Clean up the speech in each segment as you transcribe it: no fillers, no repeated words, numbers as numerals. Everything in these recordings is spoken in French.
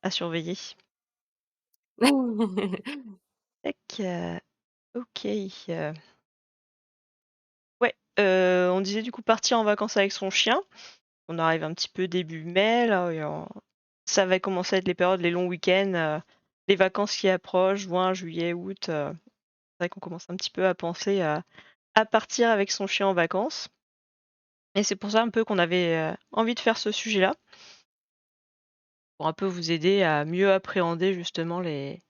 à surveiller. Tac, OK, ouais, on disait du coup partir en vacances avec son chien. On arrive un petit peu début mai là et ça va commencer à être les périodes, les longs week-ends, les vacances qui approchent, juin, juillet, août, c'est vrai qu'on commence un petit peu à penser à partir avec son chien en vacances et c'est pour ça un peu qu'on avait, envie de faire ce sujet-là, pour un peu vous aider à mieux appréhender justement les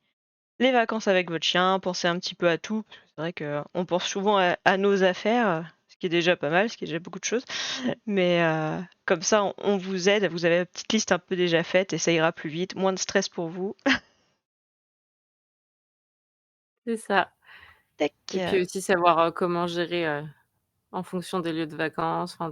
vacances avec votre chien, penser un petit peu à tout, parce que c'est vrai qu'on pense souvent à nos affaires, ce qui est déjà pas mal, ce qui est déjà beaucoup de choses. Mais comme ça, on vous aide, vous avez la petite liste un peu déjà faite et ça ira plus vite, moins de stress pour vous. C'est ça Tac, et puis aussi savoir, comment gérer, en fonction des lieux de vacances, enfin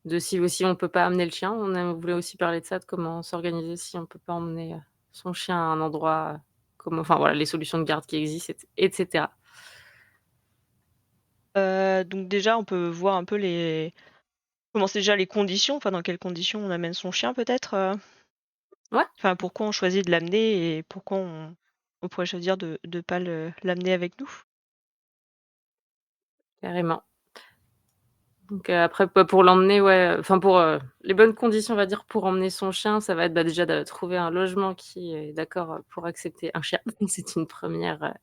de si aussi on peut pas amener le chien. On voulait aussi parler de ça, de comment s'organiser si on peut pas emmener, son chien à un endroit, comment enfin voilà, les solutions de garde qui existent et cetera. donc déjà, on peut voir un peu les comment c'est déjà les conditions, enfin dans quelles conditions on amène son chien peut-être, Ouais, enfin pourquoi on choisit de l'amener et pourquoi on pourrait choisir de pas l'amener avec nous? carrément. Donc après pour l'emmener, ouais, enfin pour, les bonnes conditions, on va dire, pour emmener son chien, ça va être, bah, déjà de trouver un logement qui est d'accord, pour accepter un chien. C'est une première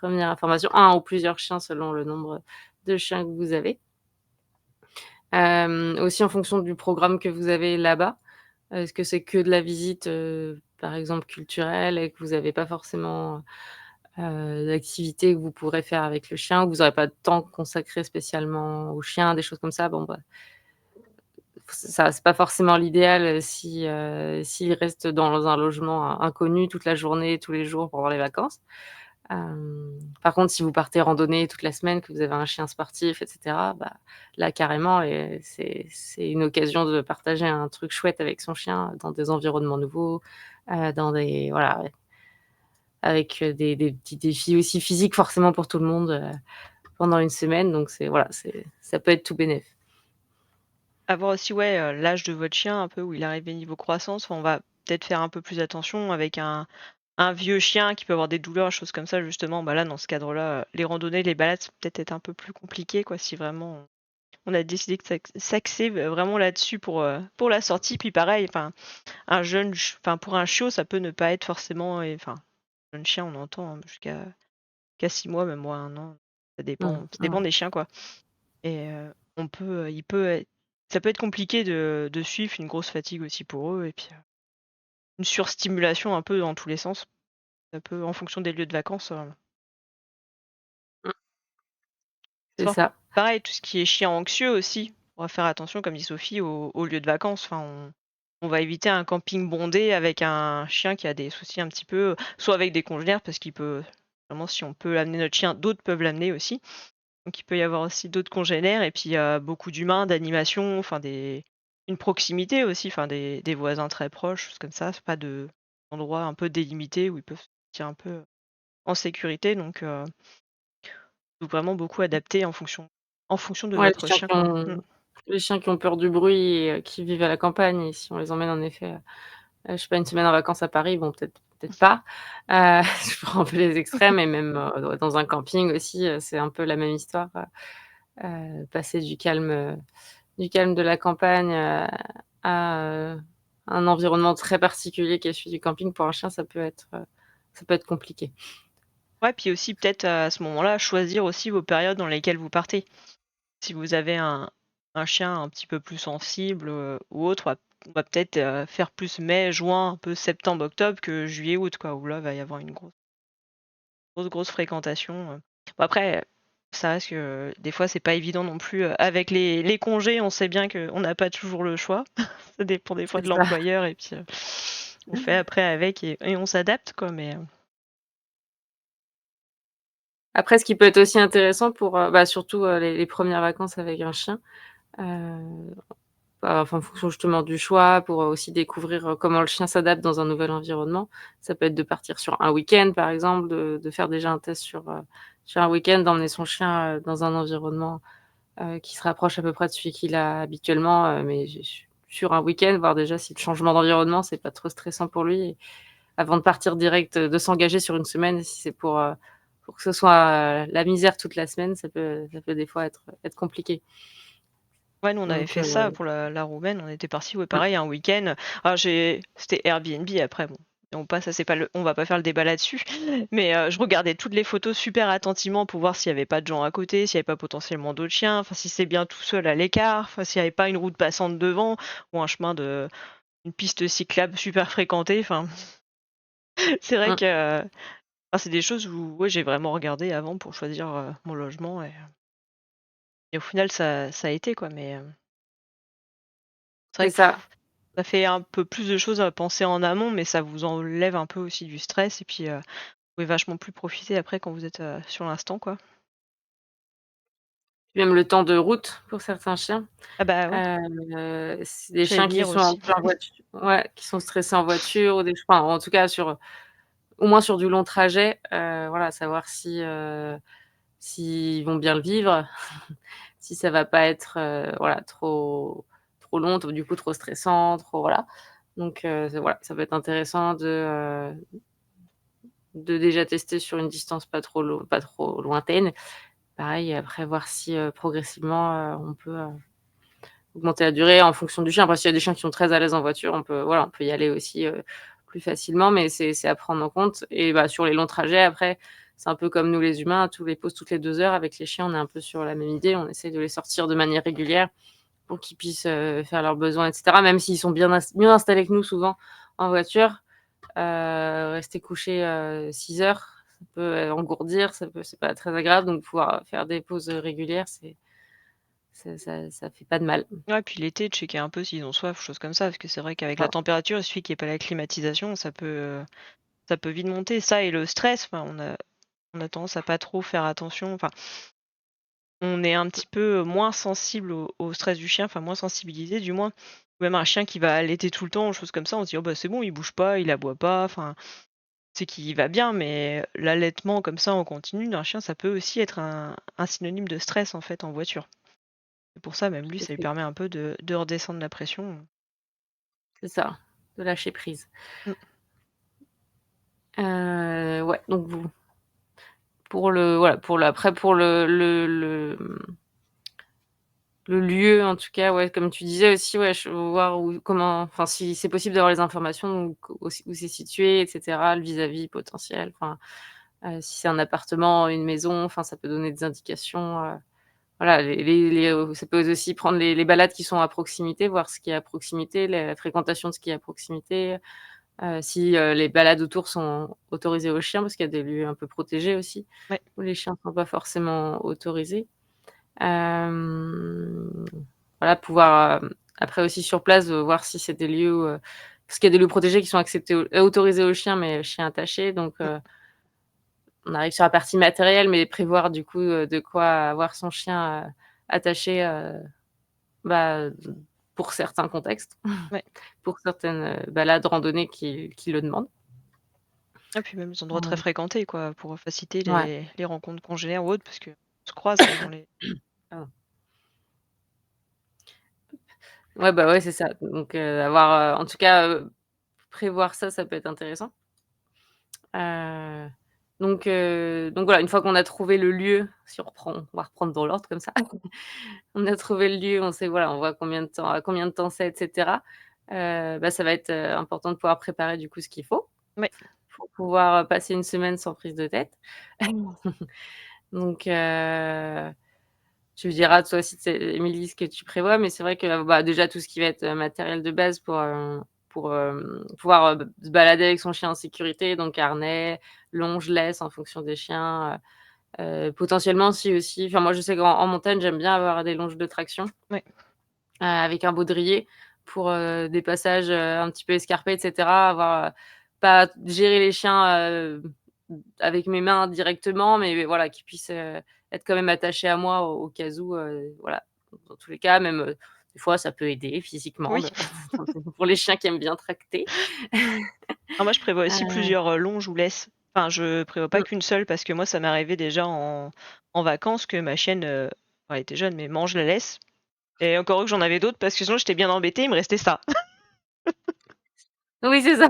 information. Un ou plusieurs chiens selon le nombre de chiens que vous avez. Aussi en fonction du programme que vous avez là-bas. Est-ce que c'est que de la visite, par exemple culturelle et que vous avez pas forcément, d'activités que vous pourrez faire avec le chien, ou vous aurez pas de temps consacré spécialement au chien, des choses comme ça? Bon, bah, ça c'est pas forcément l'idéal, si, s'il reste dans un logement inconnu toute la journée, tous les jours pendant les vacances. Par contre, si vous partez randonner toute la semaine, que vous avez un chien sportif et cetera, bah, là carrément et c'est une occasion de partager un truc chouette avec son chien dans des environnements nouveaux, dans des voilà, ouais, avec, des petits défis aussi physiques forcément pour tout le monde, pendant une semaine donc c'est voilà, ça peut être tout bénef. À voir aussi, ouais, l'âge de votre chien un peu où il arrive au niveau croissance. Enfin, on va peut-être faire un peu plus attention avec un vieux chien qui peut avoir des douleurs, choses comme ça justement. Bah, là, dans ce cadre-là, les randonnées, les balades, c'est peut-être être un peu plus compliqué quoi, si vraiment on a décidé que s'axer vraiment là-dessus pour la sortie. Puis pareil, enfin, un jeune ch enfin, pour un chiot, ça peut ne pas être forcément enfin, jeune chien, on entend, hein, jusqu'à 6 mois, même moi 1 an, ça dépend Ouais. des chiens quoi et on peut, il peut être ça peut être compliqué de suivre, une grosse fatigue aussi pour eux et puis, une surstimulation un peu dans tous les sens. Ça peut en fonction des lieux de vacances, Mmh, c'est soit ça. pareil, tout ce qui est chien anxieux aussi, on va faire attention, comme dit Sophie, aux lieux de vacances. Enfin, on va éviter un camping bondé avec un chien qui a des soucis un petit peu, soit avec des congénères parce qu'il peut vraiment si on peut amener notre chien, d'autres peuvent l'amener aussi. Donc il peut y avoir aussi d'autres congénères et puis, beaucoup d'humains, d'animation, enfin une proximité aussi, enfin des voisins très proches, choses comme ça. C'est pas d'endroits un peu délimités où ils peuvent se sentir un peu en sécurité donc vraiment beaucoup adapté en fonction de Ouais, votre chien, quoi. Mmh. les chiens qui ont peur du bruit et qui vivent à la campagne et si on les emmène en effet, je sais pas, une semaine en vacances à Paris, bon peut-être pas. Je prends un peu les extrêmes et même, dans un camping aussi, c'est un peu la même histoire, passer du calme de la campagne, à, un environnement très particulier qui est celui du camping pour un chien, ça peut être compliqué. Ouais, puis aussi peut-être à ce moment-là, choisir aussi vos périodes dans lesquelles vous partez. Si vous avez un chien un petit peu plus sensible, ou autre, on va peut-être, faire plus mai, juin, un peu septembre, octobre que juillet, août, quoi, où là, va y avoir une grosse fréquentation. Bon après, ça reste que des fois, c'est pas évident non plus, avec les congés, on sait bien qu'on n'a pas toujours le choix. Ça dépend des fois C'est de ça. l'employeur et puis, on fait après avec et on s'adapte, quoi, mais Après ce qui peut être aussi intéressant pour, bah, surtout, les 1res vacances avec un chien, heu bah, enfin, en fonction justement du choix pour, aussi découvrir, comment le chien s'adapte dans un nouvel environnement. Ça peut être de partir sur un week-end, par exemple, de faire déjà un test sur un week-end, d'emmener son chien, dans un environnement, qui se rapproche à peu près de celui qu'il a habituellement, mais sur un week-end, voir déjà si le changement d'environnement, c'est pas trop stressant pour lui et avant de partir direct, de s'engager sur une semaine. Si c'est pour que ce soit, la misère toute la semaine, ça peut des fois être compliqué. Ouais, nous, on avait Donc fait ça pour la Roumaine. On était partis, ouais, pareil, un week-end. Alors c'était Airbnb après, bon, ça c'est pas on va pas faire le débat là-dessus. Mais je regardais toutes les photos super attentivement pour voir s'il y avait pas de gens à côté, s'il y avait pas potentiellement d'autres chiens, enfin si c'est bien tout seul à l'écart, enfin s'il y avait pas une route passante devant ou un chemin une piste cyclable super fréquentée. Enfin, c'est vrai mmh, que c'est des choses où ouais, j'ai vraiment regardé avant pour choisir mon logement et au final ça a été quoi. Mais c'est vrai c'est que ça. ça fait un peu plus de choses à penser en amont, mais ça vous enlève un peu aussi du stress et puis, vous pouvez vachement plus profiter après quand vous êtes, sur l'instant, quoi. Même le temps de route pour certains chiens. Ah bah, ouais, C'est des j'allais chiens qui venir sont en aussi. plein ouais, qui sont stressés en voiture ou enfin, en tout cas au moins sur du long trajet, voilà, savoir s'ils vont bien le vivre, si ça va pas être, voilà, trop long, du coup trop stressant, trop voilà. Donc voilà, ça peut être intéressant de déjà tester sur une distance pas trop lointaine. Pareil, après voir si, progressivement, on peut, augmenter la durée en fonction du chien. Après s'il y a des chiens qui sont très à l'aise en voiture, on peut y aller aussi, plus facilement, mais c'est à prendre en compte et bah, sur les longs trajets après, c'est un peu comme nous les humains, tous les pauses toutes les 2 heures avec les chiens, on est un peu sur la même idée. On essaie de les sortir de manière régulière pour qu'ils puissent, faire leurs besoins et cetera. Même s'ils sont mieux installés que nous souvent en voiture, rester couché, 6 heures, ça peut, engourdir, c'est pas très agréable donc pouvoir faire des pauses, régulières, ça fait pas de mal. Ouais, puis l'été, checker un peu s'ils ont soif, choses comme ça, parce que c'est vrai qu'avec la Ah, température, il suffit qu'il y ait pas la climatisation, ça peut vite monter. Ça et le stress, enfin, on a tendance à pas trop faire attention, enfin, on est un petit peu moins sensible au stress du chien, enfin moins sensibilisé du moins. Même un chien qui va allaiter tout le temps, choses comme ça, on se dit: «Oh bah, c'est bon, il bouge pas, il aboie pas», enfin c'est qu'il va bien, mais l'allaitement comme ça en continu d'un chien, ça peut aussi être un synonyme de stress en fait en voiture. C'est pour ça même lui, tout à ça lui fait. permet un peu de redescendre la pression. C'est ça, de lâcher prise. Mmh. Ouais, donc vous pour le voilà, pour le lieu en tout cas, ouais, comme tu disais aussi, ouais, voir enfin, si c'est possible d'avoir les informations, donc aussi où c'est situé et cetera, le vis-à-vis potentiel, enfin, si c'est un appartement, une maison, enfin, ça peut donner des indications, voilà, ça peut aussi prendre les balades qui sont à proximité, voir ce qui est à proximité, la fréquentation de ce qui est à proximité, si, les balades autour sont autorisées aux chiens, parce qu'il y a des lieux un peu protégés aussi, Ouais. où les chiens sont pas forcément autorisés. Hem, voilà, pouvoir, après aussi sur place, voir si c'est des lieux parce qu'il y a des lieux protégés qui sont autorisés aux chiens, mais chiens attachés, donc Mmh. on arrive sur la partie matérielle, mais prévoir du coup, de quoi avoir son chien, attaché, bah, pour certains contextes, Ouais. pour certaines, balades, randonnées qui le demandent. Et puis même les endroits très Mmh, fréquentés quoi, pour faciliter ouais. les rencontres congénères ou autres, parce qu'on se croise hein, dans les Pardon. Ouais, bah, ouais, c'est ça. Donc avoir, en tout cas, prévoir ça, ça peut être intéressant. Heu, donc voilà, une fois qu'on a trouvé le lieu, si on va reprendre dans l'ordre comme ça. On a trouvé le lieu, on sait voilà, on voit combien de temps c'est et cetera. Bah, ça va être, important de pouvoir préparer du coup ce qu'il faut, ouais, pour pouvoir, passer une semaine sans prise de tête. Donc tu me diras toi si c'est Émilie ce que tu prévois, mais c'est vrai que, bah, déjà tout ce qui va être, matériel de base pour pouvoir, se balader avec son chien en sécurité, donc harnais, longe, laisse en fonction des chiens, potentiellement si aussi enfin moi je sais qu'en montagne j'aime bien avoir des longes de traction, ouais. avec un baudrier pour, des passages, un petit peu escarpés et cetera, avoir, pas gérer les chiens, avec mes mains directement, mais voilà, qu'ils puissent, être quand même attachés à moi au cas où, voilà. Dans tous les cas, même, des fois ça peut aider physiquement Oui. de pour les chiens qui aiment bien tracter. Ah moi je prévois aussi Heu, plusieurs, longes ou laisses. Enfin je prévois pas mmh, qu'une seule parce que moi ça m'est arrivé déjà en vacances que ma chienne, elle était jeune mais mange la laisse. Et encore heureux que j'en avais d'autres parce que sinon j'étais bien embêtée, il me restait ça. Oui, c'est ça.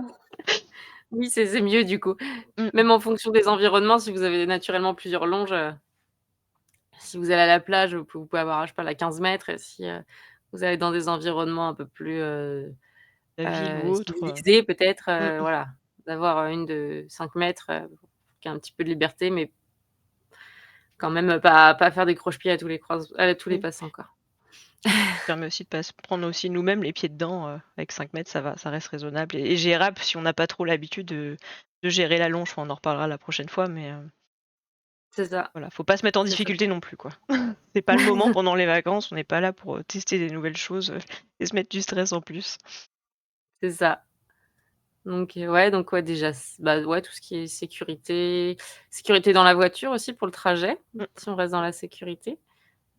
Oui, c'est mieux du coup. Mmh. Même en fonction des environnements, si vous avez naturellement plusieurs longes, si vous allez à la plage, vous pouvez avoir, je sais pas, la 15 mètres et si, vous allez dans des environnements un peu plus, La ville ou autre, civilisés peut-être, mmh mh. voilà, d'avoir, une de 5 mètres, qui a un petit peu de liberté, mais quand même, pas faire des croche-pieds à tous les Oui. passants, quoi. Ça permet aussi de pas se prendre aussi nous-mêmes les pieds dedans, avec 5 mètres ça va, ça reste raisonnable et gérable si on n'a pas trop l'habitude de gérer la longe. Enfin, on en reparlera la prochaine fois, mais C'est ça, voilà, faut pas se mettre en c'est ça. difficulté non plus, quoi. C'est pas le moment pendant les vacances, on n'est pas là pour, tester des nouvelles choses, et se mettre du stress en plus. C'est ça. Donc ouais, déjà bah, ouais, tout ce qui est sécurité dans la voiture aussi pour le trajet, Mmh, si on reste dans la sécurité.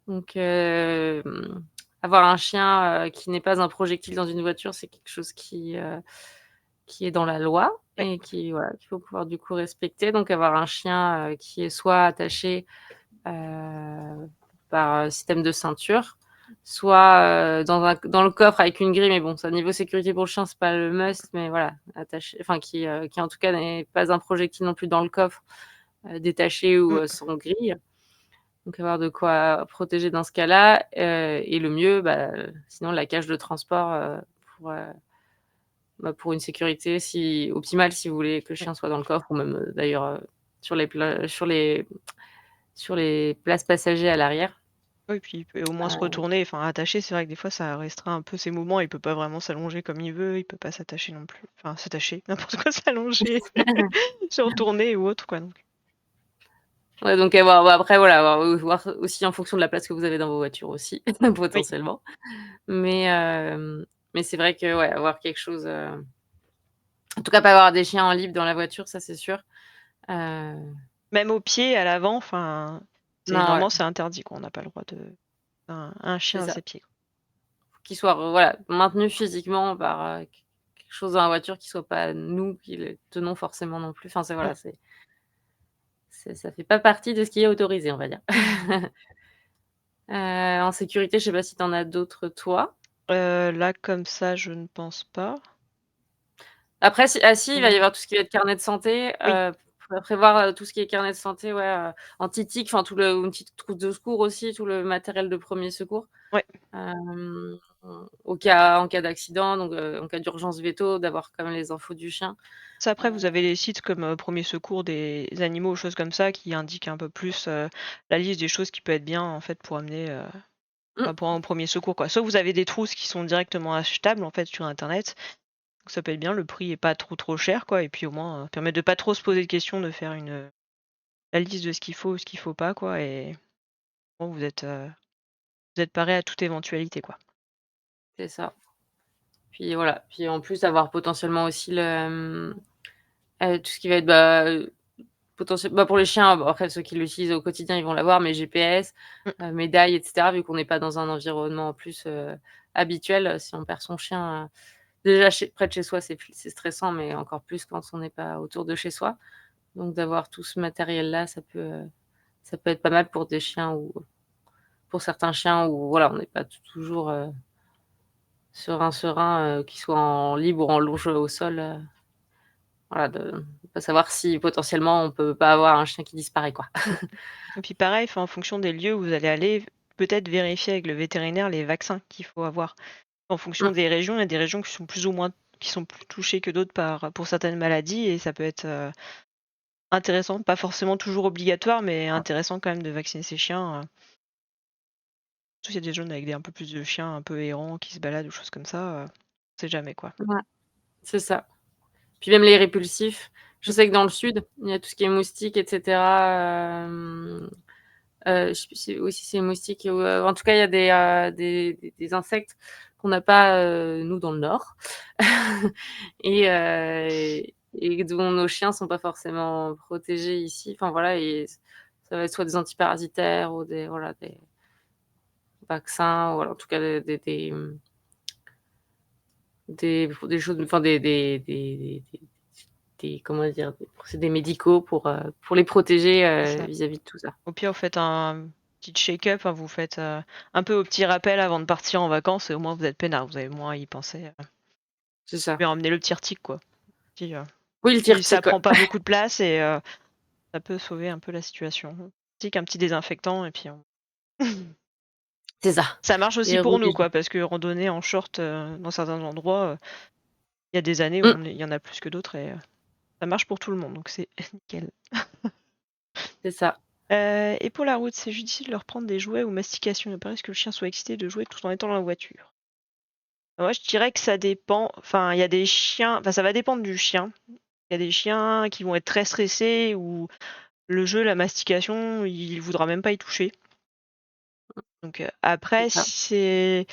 Donc avoir un chien, qui n'est pas un projectile dans une voiture, c'est quelque chose qui est dans la loi ouais, et voilà, qu'il faut pouvoir du coup respecter. Donc avoir un chien, qui est soit attaché, par, système de ceinture, soit, dans le coffre avec une grille, mais bon, ça niveau sécurité pour le chien, c'est pas le must, mais voilà, attaché enfin qui en tout cas n'est pas un projectile non plus dans le coffre, détaché ou, mmh, sans grille. Donc avoir de quoi protéger dans ce cas-là, et le mieux, bah, sinon la cage de transport, pour, pour une sécurité optimale si vous voulez que le ouais. chien soit dans le coffre ou même, d'ailleurs, sur les places passagers à l'arrière. Oui, puis il peut au moins se Heu, retourner, enfin attacher, c'est vrai que des fois ça restreint un peu ses mouvements, il peut pas vraiment s'allonger comme il veut, il peut pas s'attacher non plus. Enfin s'attacher, n'importe quoi, s'allonger, se retourner ou autre quoi donc. ouais, donc avoir bah, après voilà, voir aussi en fonction de la place que vous avez dans vos voitures aussi, Oui, potentiellement. Mais c'est vrai que ouais, avoir quelque chose, en tout cas pas avoir des chiens en libre dans la voiture, ça c'est sûr. Heu, même au pied, à l'avant, enfin, c'est non, ouais, normalement c'est interdit quoi, on n'a pas le droit de un c'est chien à ça. ses pieds quoi. Faut qu'il soit voilà, maintenu physiquement par, quelque chose dans la voiture qui soit pas nous qui le tenons forcément non plus. Enfin c'est Mmh. voilà, ça fait pas partie de ce qui est autorisé, on va dire. En sécurité, je sais pas si tu en as d'autres toi? Là comme ça, je ne pense pas. Après si, il va y Mmh, avoir tout ce qui va être carnet de santé, oui, prévoir, tout ce qui est carnet de santé, ouais, anti-tic, enfin une petite trousse de secours aussi, tout le matériel de 1er secours. ouais. Hem, en cas d'accident, donc en cas d'urgence véto, d'avoir quand même les infos du chien. Ça Heu, après vous avez les sites comme, 1er secours des animaux ou choses comme ça qui indiquent un peu plus, la liste des choses qui peut être bien en fait pour amener, mmh, bah, pour un 1er secours quoi. Soit vous avez des trousses qui sont directement achetables en fait sur internet, donc ça peut être bien, le prix est pas trop, trop cher quoi et puis au moins, permet de pas trop se poser de questions, de faire la liste de ce qu'il faut ou ce qu'il faut pas quoi et bon vous êtes paré à toute éventualité quoi. c'est ça. Puis voilà, puis en plus avoir potentiellement aussi tout ce qui va être, bah, pour les chiens, bon après ceux qui l'utilisent au quotidien, ils vont l'avoir, mais GPS, Mmh, médailles et cetera, vu qu'on n'est pas dans un environnement en plus, habituel, si on perd son chien, déjà près de chez soi, c'est stressant, mais encore plus quand on n'est pas autour de chez soi. Donc d'avoir tout ce matériel-là, ça peut être pas mal pour des chiens ou pour certains chiens où voilà, on n'est pas toujours, serein, qu'ils soient en libre ou en longe au sol, voilà, de pas savoir si potentiellement on peut pas avoir un chien qui disparaît, quoi. mmh. Et puis pareil, enfin, en fonction des lieux où vous allez aller, peut-être vérifier avec le vétérinaire les vaccins qu'il faut avoir. En fonction Mmh, des régions, il y a des régions qui sont plus ou moins qui sont plus touchées que d'autres pour certaines maladies et ça peut être, intéressant, pas forcément toujours obligatoire, mais ouais, intéressant quand même de vacciner ses chiens, surtout s'il y a des zones avec des un peu plus de chiens un peu errants qui se baladent ou choses comme ça, on sait jamais quoi. ouais, c'est ça. Puis même les répulsifs, je Mmh, sais que dans le sud, il y a tout ce qui est moustiques et cetera, je sais plus si c'est moustiques ou, en tout cas, il y a des insectes qu'on n'a pas, nous, dans le nord et dont nos chiens sont pas forcément protégés ici. Enfin voilà et ça va être soit des antiparasitaires ou des vaccins ou voilà, en tout cas des choses enfin des comment dire? Des procédés médicaux pour les protéger, c'est ça. vis-à-vis de tout ça. Au pire, vous faites un petite shake-up, hein, vous faites un peu au petit rappel avant de partir en vacances et au moins vous êtes peinard, vous avez moins à y penser. C'est ça. Mais emmener le petit article, quoi. Petit, Oui, le et ça tir-tic, ouais. prend pas beaucoup de place et ça peut sauver un peu la situation. Un petit désinfectant et puis C'est ça. ça marche aussi Et pour nous, rouler. quoi, parce que randonner en short dans certains endroits, il y a des années où Mmh, il y en a plus que d'autres et ça marche pour tout le monde, donc c'est nickel. c'est ça. Et pour la route, c'est judicieux de leur prendre des jouets ou mastication. Il paraît que le chien soit excité de jouer tout en étant dans la voiture. Moi, je dirais que ça dépend. Enfin, il y a des chiens. Enfin, ça va dépendre du chien. Il y a des chiens qui vont être très stressés ou le jeu, la mastication, il voudra même pas y toucher. Donc C'est après, ça. si c'est,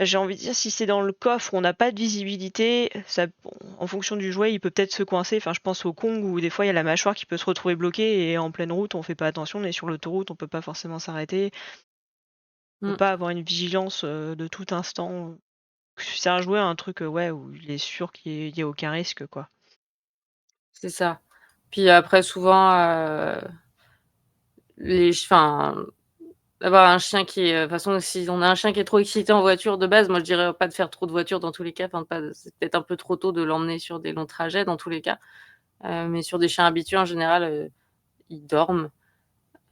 j'ai envie de dire, si c'est dans le coffre où on n'a pas de visibilité, ça, bon, en fonction du jouet, il peut peut-être se coincer. Enfin, je pense au Kong où des fois il y a la mâchoire qui peut se retrouver bloquée et en pleine route, on fait pas attention. On est sur l'autoroute, on peut pas forcément s'arrêter. On peut Mmh, pas avoir une vigilance de tout instant. Si c'est un jouet, un truc, ouais, où il est sûr qu'il y a aucun risque, quoi. c'est ça. Puis après souvent, les ch enfin, avoir un chien qui est, de toute façon, si on a un chien qui est trop excité en voiture de base, moi je dirais pas de faire trop de voiture dans tous les cas, enfin pas c'est peut-être un peu trop tôt de l'emmener sur des longs trajets dans tous les cas, mais sur des chiens habitués en général, ils dorment,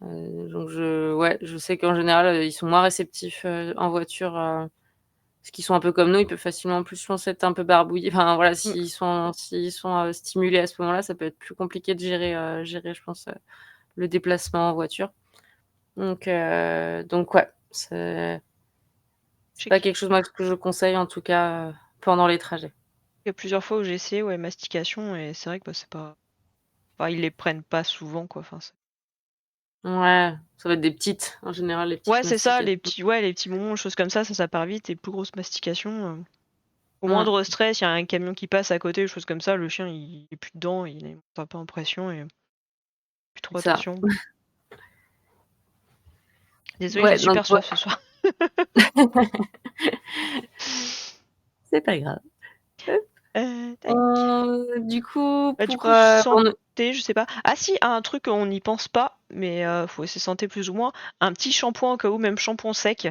donc ouais, je sais qu'en général, ils sont moins réceptifs, en voiture, parce qu'ils sont un peu comme nous, ils peuvent facilement en plus je pense être un peu barbouillés, enfin voilà, Mmh. s'ils sont, stimulés à ce moment-là, ça peut être plus compliqué de gérer je pense, le déplacement en voiture. Donc ouais, Je c'est sais pas qu'il quelque chose moi que je conseille en tout cas, pendant les trajets. y a plusieurs fois où j'ai essayé, ouais, mastication et c'est vrai que, bah, c'est pas, enfin, ils les prennent pas souvent, quoi. Enfin, Ouais, ça va être des petites, en général, les petites ouais, c'est ça, mastications. les petits bonbons, les choses comme ça part vite et plus grosse mastication, au Mmh, moindre stress, il y a un camion qui passe à côté, des choses comme ça, le chien il est plus dedans, il est un peu en pression et plus trop c'est ça. attention. Désolée, j'ai Ouais, donc super ouais, soif ce soir. c'est pas grave. Tac. Du coup, Bah, du pour, coup, on santé, je sais pas. Ah si, un truc, on n'y pense pas, mais faut c'est santé plus ou moins. Un petit shampoing au cas où, même shampoing sec.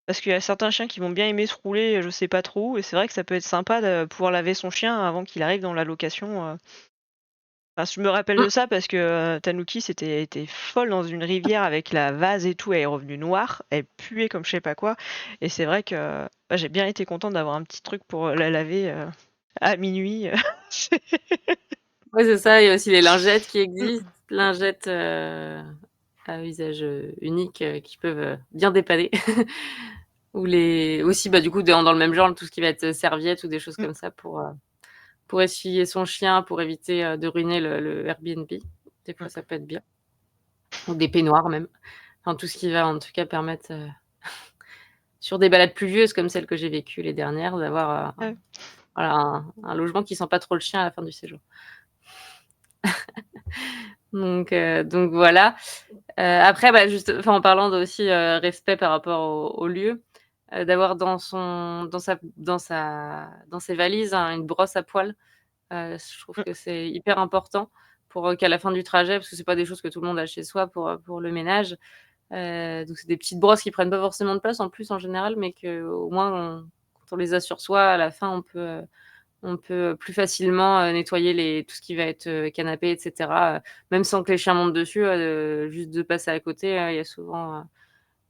Parce qu'il y a certains chiens qui vont bien aimer se rouler, je sais pas trop où, et c'est vrai que ça peut être sympa de pouvoir laver son chien avant qu'il arrive dans la location. Enfin, je me rappelle de mmh, ça parce que Tanuki était folle dans une rivière avec la vase et tout, elle est revenue noire, elle puait comme je sais pas quoi. Et c'est vrai que bah, j'ai bien été contente d'avoir un petit truc pour la laver à minuit. ouais, c'est ça, il y a aussi les lingettes qui Mm, existent, lingettes, à usage, unique, qui peuvent, bien dépanner. Ou les aussi, bah, du coup, dans le même genre, tout ce qui va être, serviettes ou des choses mm, comme ça pour essuyer son chien, pour éviter, de ruiner le Airbnb. Des fois, mm. ça peut être bien. Ou des peignoirs même. Enfin, tout ce qui va, en tout cas, permettre, sur des balades pluvieuses comme celles que j'ai vécues les dernières, d'avoir, Euh, voilà, un logement qui sent pas trop le chien à la fin du séjour. Donc voilà. Après, bah, juste enfin, en parlant de aussi, respect par rapport au lieu, d'avoir dans ses valises, une brosse à poils. Je trouve mm. que c'est hyper important pour, qu'à la fin du trajet, parce que c'est pas des choses que tout le monde a chez soi pour le ménage. Donc c'est des petites brosses qui prennent pas forcément de place en plus en général, mais qu'au moins quand on les a sur soi, à la fin on peut plus facilement, nettoyer tout ce qui va être, canapé et cetera, même sans que les chiens montent dessus, juste de passer à côté, il y a souvent,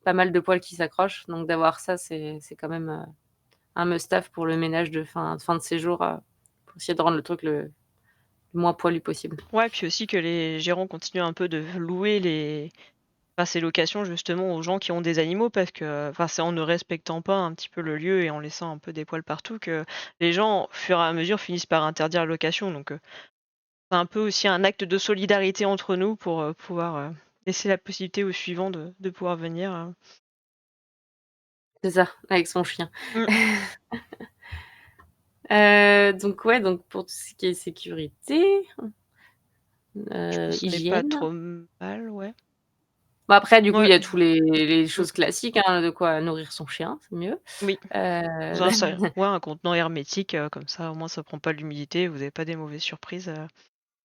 pas mal de poils qui s'accrochent. Donc d'avoir ça, c'est quand même, un must have pour le ménage de fin de séjour, pour essayer de rendre le truc le moins poilu possible. Ouais, puis aussi que les gérants continuent un peu de louer ces locations justement aux gens qui ont des animaux parce que enfin, c'est en ne respectant pas un petit peu le lieu et en laissant un peu des poils partout que les gens, au fur et à mesure, finissent par interdire la location. Donc c'est un peu aussi un acte de solidarité entre nous pour pouvoir laisser la possibilité aux suivants de pouvoir venir. C'est ça, avec son chien. Mmh. Donc ouais, donc pour tout ce qui est sécurité, Je pense qu'on n'est pas hygiène. trop mal, ouais. Bah, après du coup, il Ouais. y a tous les Mmh. choses classiques, hein, de quoi nourrir son chien, c'est mieux. Oui. Dans Heu, ouais, un contenant hermétique, comme ça au moins ça prend pas l'humidité, vous avez pas des mauvaises surprises,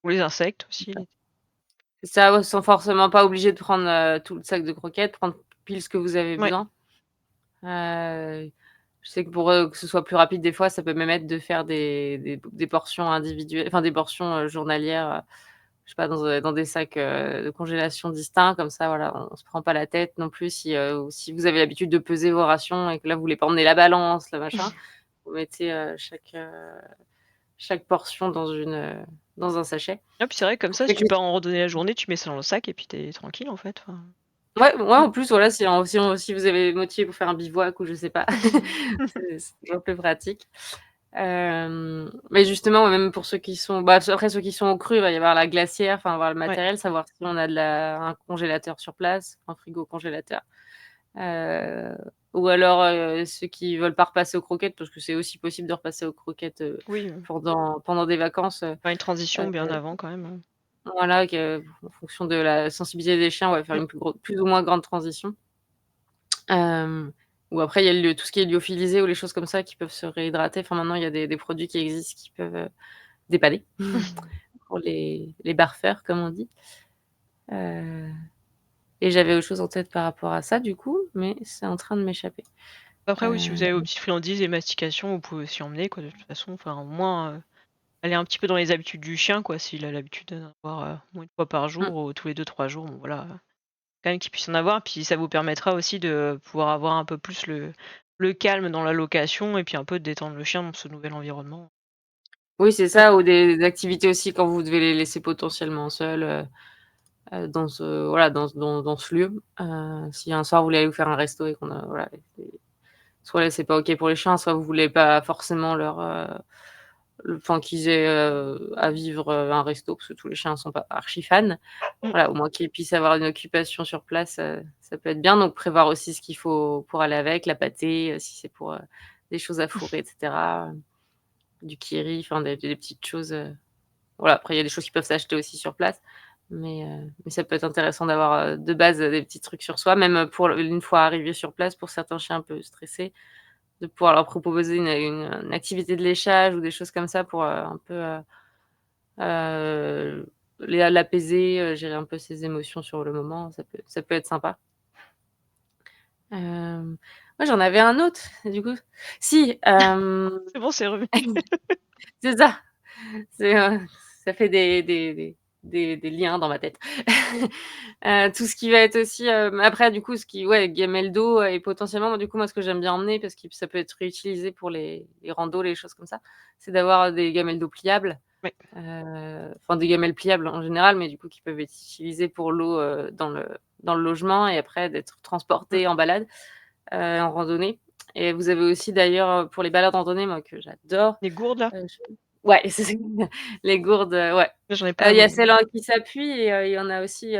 ou les insectes aussi. C'est ça, ouais, sans forcément pas obligé de prendre, tout le sac de croquettes, prendre pile ce que vous avez Ouais. besoin. Heu, je sais que pour, que ce soit plus rapide des fois, ça peut même être de faire des portions individuelles, enfin des portions, journalières, je sais pas dans des sacs, de congélation distincts comme ça voilà, on se prend pas la tête non plus si vous avez l'habitude de peser vos rations et que là vous voulez pas emmener la balance, le machin, vous mettez, chaque portion dans un sachet. Ah puis c'est vrai comme ça, si tu pars en randonnée la journée, tu mets ça dans le sac et puis tu es tranquille en fait, enfin. Ouais, ouais, Mmh. en plus, voilà, si vous avez motivé pour faire un bivouac ou je sais pas, c'est toujours plus pratique. Mais justement, même pour ceux qui sont après ceux qui sont au cru, il va y avoir la glacière, enfin avoir le Ouais. matériel, savoir si on a un congélateur sur place, un frigo congélateur. Heu, ou alors, ceux qui veulent pas repasser aux croquettes, parce que c'est aussi possible de repasser aux croquettes, Oui, pendant des vacances, faire une transition bien avant quand même, voilà, en fonction de la sensibilité des chiens, on va faire Mmh. une plus ou moins grande transition. Ou après il y a tout ce qui est lyophilisé ou les choses comme ça qui peuvent se réhydrater. Enfin maintenant il y a des produits qui existent qui peuvent, dépanner pour les barfeurs comme on dit. Heu et j'avais autre chose en tête par rapport à ça du coup, mais c'est en train de m'échapper. Après oui, si Heu, vous avez vos petites friandises et mastication, vous pouvez aussi emmener quoi de toute façon, enfin au moins, aller un petit peu dans les habitudes du chien quoi, s'il a l'habitude d'en avoir, au moins 1 fois par mmh, jour ou tous les 2 3 jours, bon voilà, quand même qu'il puisse en avoir. Puis ça vous permettra aussi de pouvoir avoir un peu plus le calme dans la location et puis un peu de détendre le chien dans ce nouvel environnement. oui c'est Mmh. ça ou des activités aussi quand vous devez les laisser potentiellement seuls, dans ce voilà dans ce lieu. Si un soir vous voulez aller vous faire un resto et qu'on a voilà, soit là c'est pas OK pour les chiens, soit vous voulez pas forcément enfin qu'ils aient, à vivre, un resto, parce que tous les chiens sont pas archi fans. Mmh. Voilà, au moins qu'ils puissent avoir une occupation sur place, ça peut être bien. Donc prévoir aussi ce qu'il faut pour aller avec, la pâtée, si c'est pour, des choses à fourrer et cetera, du kiri, enfin des petites choses, voilà. Après il y a des choses qui peuvent s'acheter aussi sur place, mais ça peut être intéressant d'avoir, de base, des petits trucs sur soi, même, pour une fois arrivé sur place, pour certains chiens un peu stressés, de pouvoir leur proposer une activité de léchage ou des choses comme ça pour, un peu, l'apaiser, gérer un peu ses émotions sur le moment, ça peut être sympa. Moi j'en avais un autre, du coup. Si, C'est bon, c'est revenu. c'est ça, c'est, ça fait des liens dans ma tête. Tout ce qui va être aussi, après du coup ce qui ouais, gamelle d'eau et potentiellement moi du coup, moi ce que j'aime bien emmener parce que ça peut être réutilisé pour les randos, les choses comme ça, c'est d'avoir des gamelles d'eau pliables. Ouais. Enfin des gamelles pliables en général, mais du coup qui peuvent être utilisées pour l'eau, dans le logement et après d'être Mmh. transportées en balade, en randonnée. Et vous avez aussi d'ailleurs, pour les balades randonnées, moi que j'adore, Les gourdes là? je ouais, c'est les gourdes, ouais. J'en ai pas Il y moi a mais celles en qui s'appuient et il y en a aussi,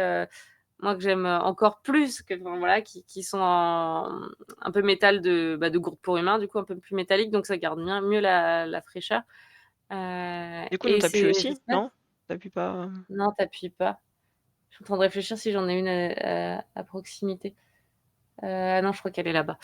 moi que j'aime, encore plus que enfin voilà, qui sont un peu métal de gourde pour humain, du coup un peu plus métallique, donc ça garde bien mieux la fraîcheur. du coup non, Et tu appuies c'est aussi? ça. Non? Tu appuies pas, Non, tu appuies pas. Je suis en train de réfléchir si j'en ai une, à proximité. Non, je crois qu'elle est là-bas.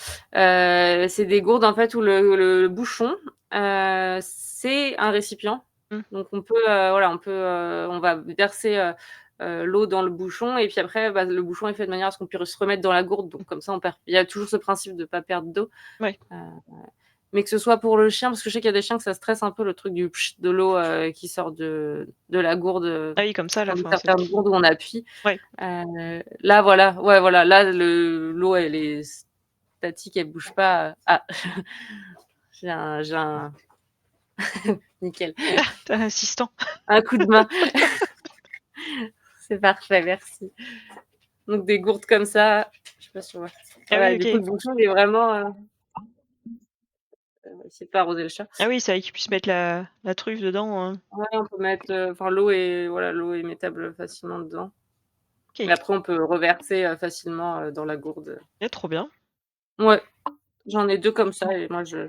C'est des gourdes en fait où le bouchon, c'est un récipient. Mmh. Donc on peut, voilà, on va verser, l'eau dans le bouchon et puis après, bah, le bouchon est fait de manière à ce qu'on puisse se remettre dans la gourde. Donc comme ça, on perd il y a toujours ce principe de pas perdre d'eau. Ouais. Heu Mais que ce soit pour le chien, parce que je sais qu'il y a des chiens que ça stresse un peu le truc du pcht de l'eau, qui sort de la gourde, Ah oui, comme ça à la enfin de fin, c'est certaines gourdes où on appuie. ouais. Là voilà, ouais voilà, là l'eau elle est statique, elle bouge pas. Ah, j'ai un nickel, Tu as assistant. un coup de main. C'est parfait, merci. Donc des gourdes comme ça, je sais pas si on voit. Ah Voilà, oui, et du coup OK. le bouchon il est vraiment, essayer de pas arroser le chat. Ah oui, c'est vrai qu'ils puissent mettre la truffe dedans, Ouais, on peut mettre, enfin l'eau est mettable facilement dedans. Et OK. après on peut reverser, facilement, dans la gourde. Ah trop bien. Ouais, j'en ai 2 comme ça et moi je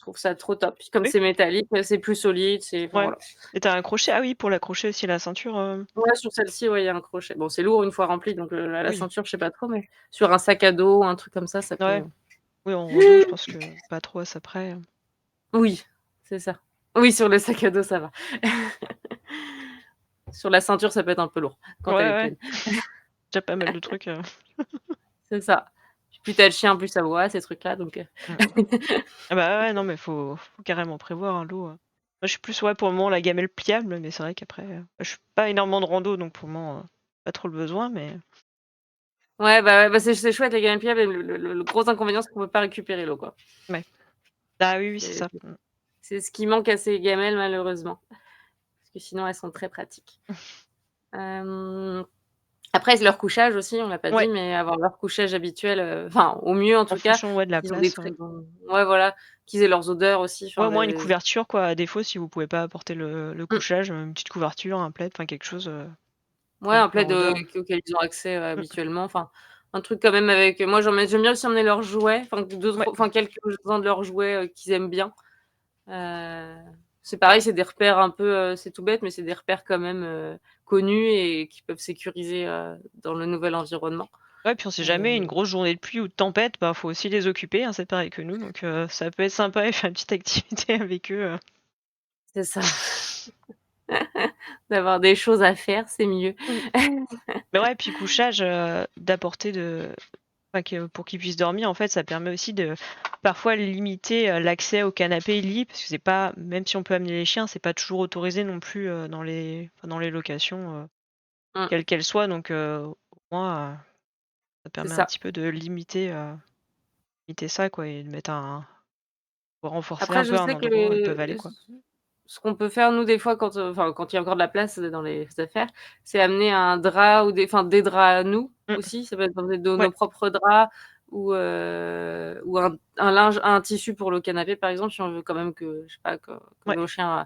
trouve ça trop top. Puis comme Oui, c'est métallique, c'est plus solide, enfin ouais. voilà. Et tu as un crochet? Ah oui, pour l'accrocher aussi à la ceinture, Ouais, sur celle-ci, ouais, il y a un crochet. Bon, c'est lourd une fois rempli, donc à la oui. ceinture, je sais pas trop, mais sur un sac à dos, un truc comme ça Ouais. peut Oui, en rando, je pense que pas trop à ça près, oui, c'est ça. Oui, sur le sac à dos, ça va. Sur la ceinture, ça peut être un peu lourd Ouais, quand elle est ouais, pleine. déjà pas mal de trucs, C'est ça. Puis plus tu as de chien, plus ça boit, ces trucs-là, donc mmh. Ah bah, ouais, non, mais faut carrément prévoir, hein, l'eau, Moi, je suis plus, ouais, pour le moment, la gamelle pliable, mais c'est vrai qu'après, je fais pas énormément de rando, donc pour le moment, pas trop le besoin, mais ouais, bah, c'est chouette les gamelles pliables et le gros inconvénient, c'est qu'on peut pas récupérer l'eau, quoi. ouais. Ah oui, oui, c'est C'est ça. Mmh. c'est ce qui manque à ces gamelles malheureusement, parce que sinon elles sont très pratiques. Hem, Après leur couchage aussi, on l'a pas dit, Ouais, mais avoir leur couchage habituel, enfin au mieux en en tout cas, fonction, ouais, de la qu'ils ont des place, très bons ouais voilà, qu'ils aient leurs odeurs aussi, ouais, enfin au moins une les couverture, quoi, à défaut, si vous pouvez pas apporter le mmh, couchage, une petite couverture, un plaid, enfin quelque chose, ouais pour un leur plaid, odeur. auquel ils ont accès, Mmh. habituellement, enfin un truc quand même avec moi j'aime bien aussi emmener leurs jouets, enfin Ouais, quelques-uns de leurs jouets, qu'ils aiment bien. Heu, c'est pareil, c'est des repères un peu, c'est tout bête, mais c'est des repères quand même, connus et qui peuvent sécuriser, dans le nouvel environnement. ouais, puis on sait jamais, une Heu, grosse journée de pluie ou de tempête, bah, faut aussi les occuper, hein, c'est pareil que nous, donc ça peut être sympa et faire une petite activité avec eux, c'est ça, d'avoir des choses à faire, c'est mieux. Mmh. Mais ouais, puis couchage, d'apporter de enfin que pour qu'ils puissent dormir, en fait, ça permet aussi de parfois limiter, l'accès au canapé lit, parce que c'est pas même si on peut amener les chiens, c'est pas toujours autorisé non plus, dans les locations, Mmh, quelles qu'elles soient, donc au moins, ça c'est permet un ça. petit peu de limiter ça, quoi, et de mettre un pour renforcer Après un je peu un sais endroit où ils que peuvent aller, quoi. ce qu'on peut faire nous des fois quand, quand il y a encore de la place dans les affaires, c'est amener un drap ou des draps à nous Mmh. aussi, ça peut être de Ouais. nos propres draps ou un linge un tissu pour le canapé par exemple, si on veut quand même que je sais pas que Ouais. nos chiens,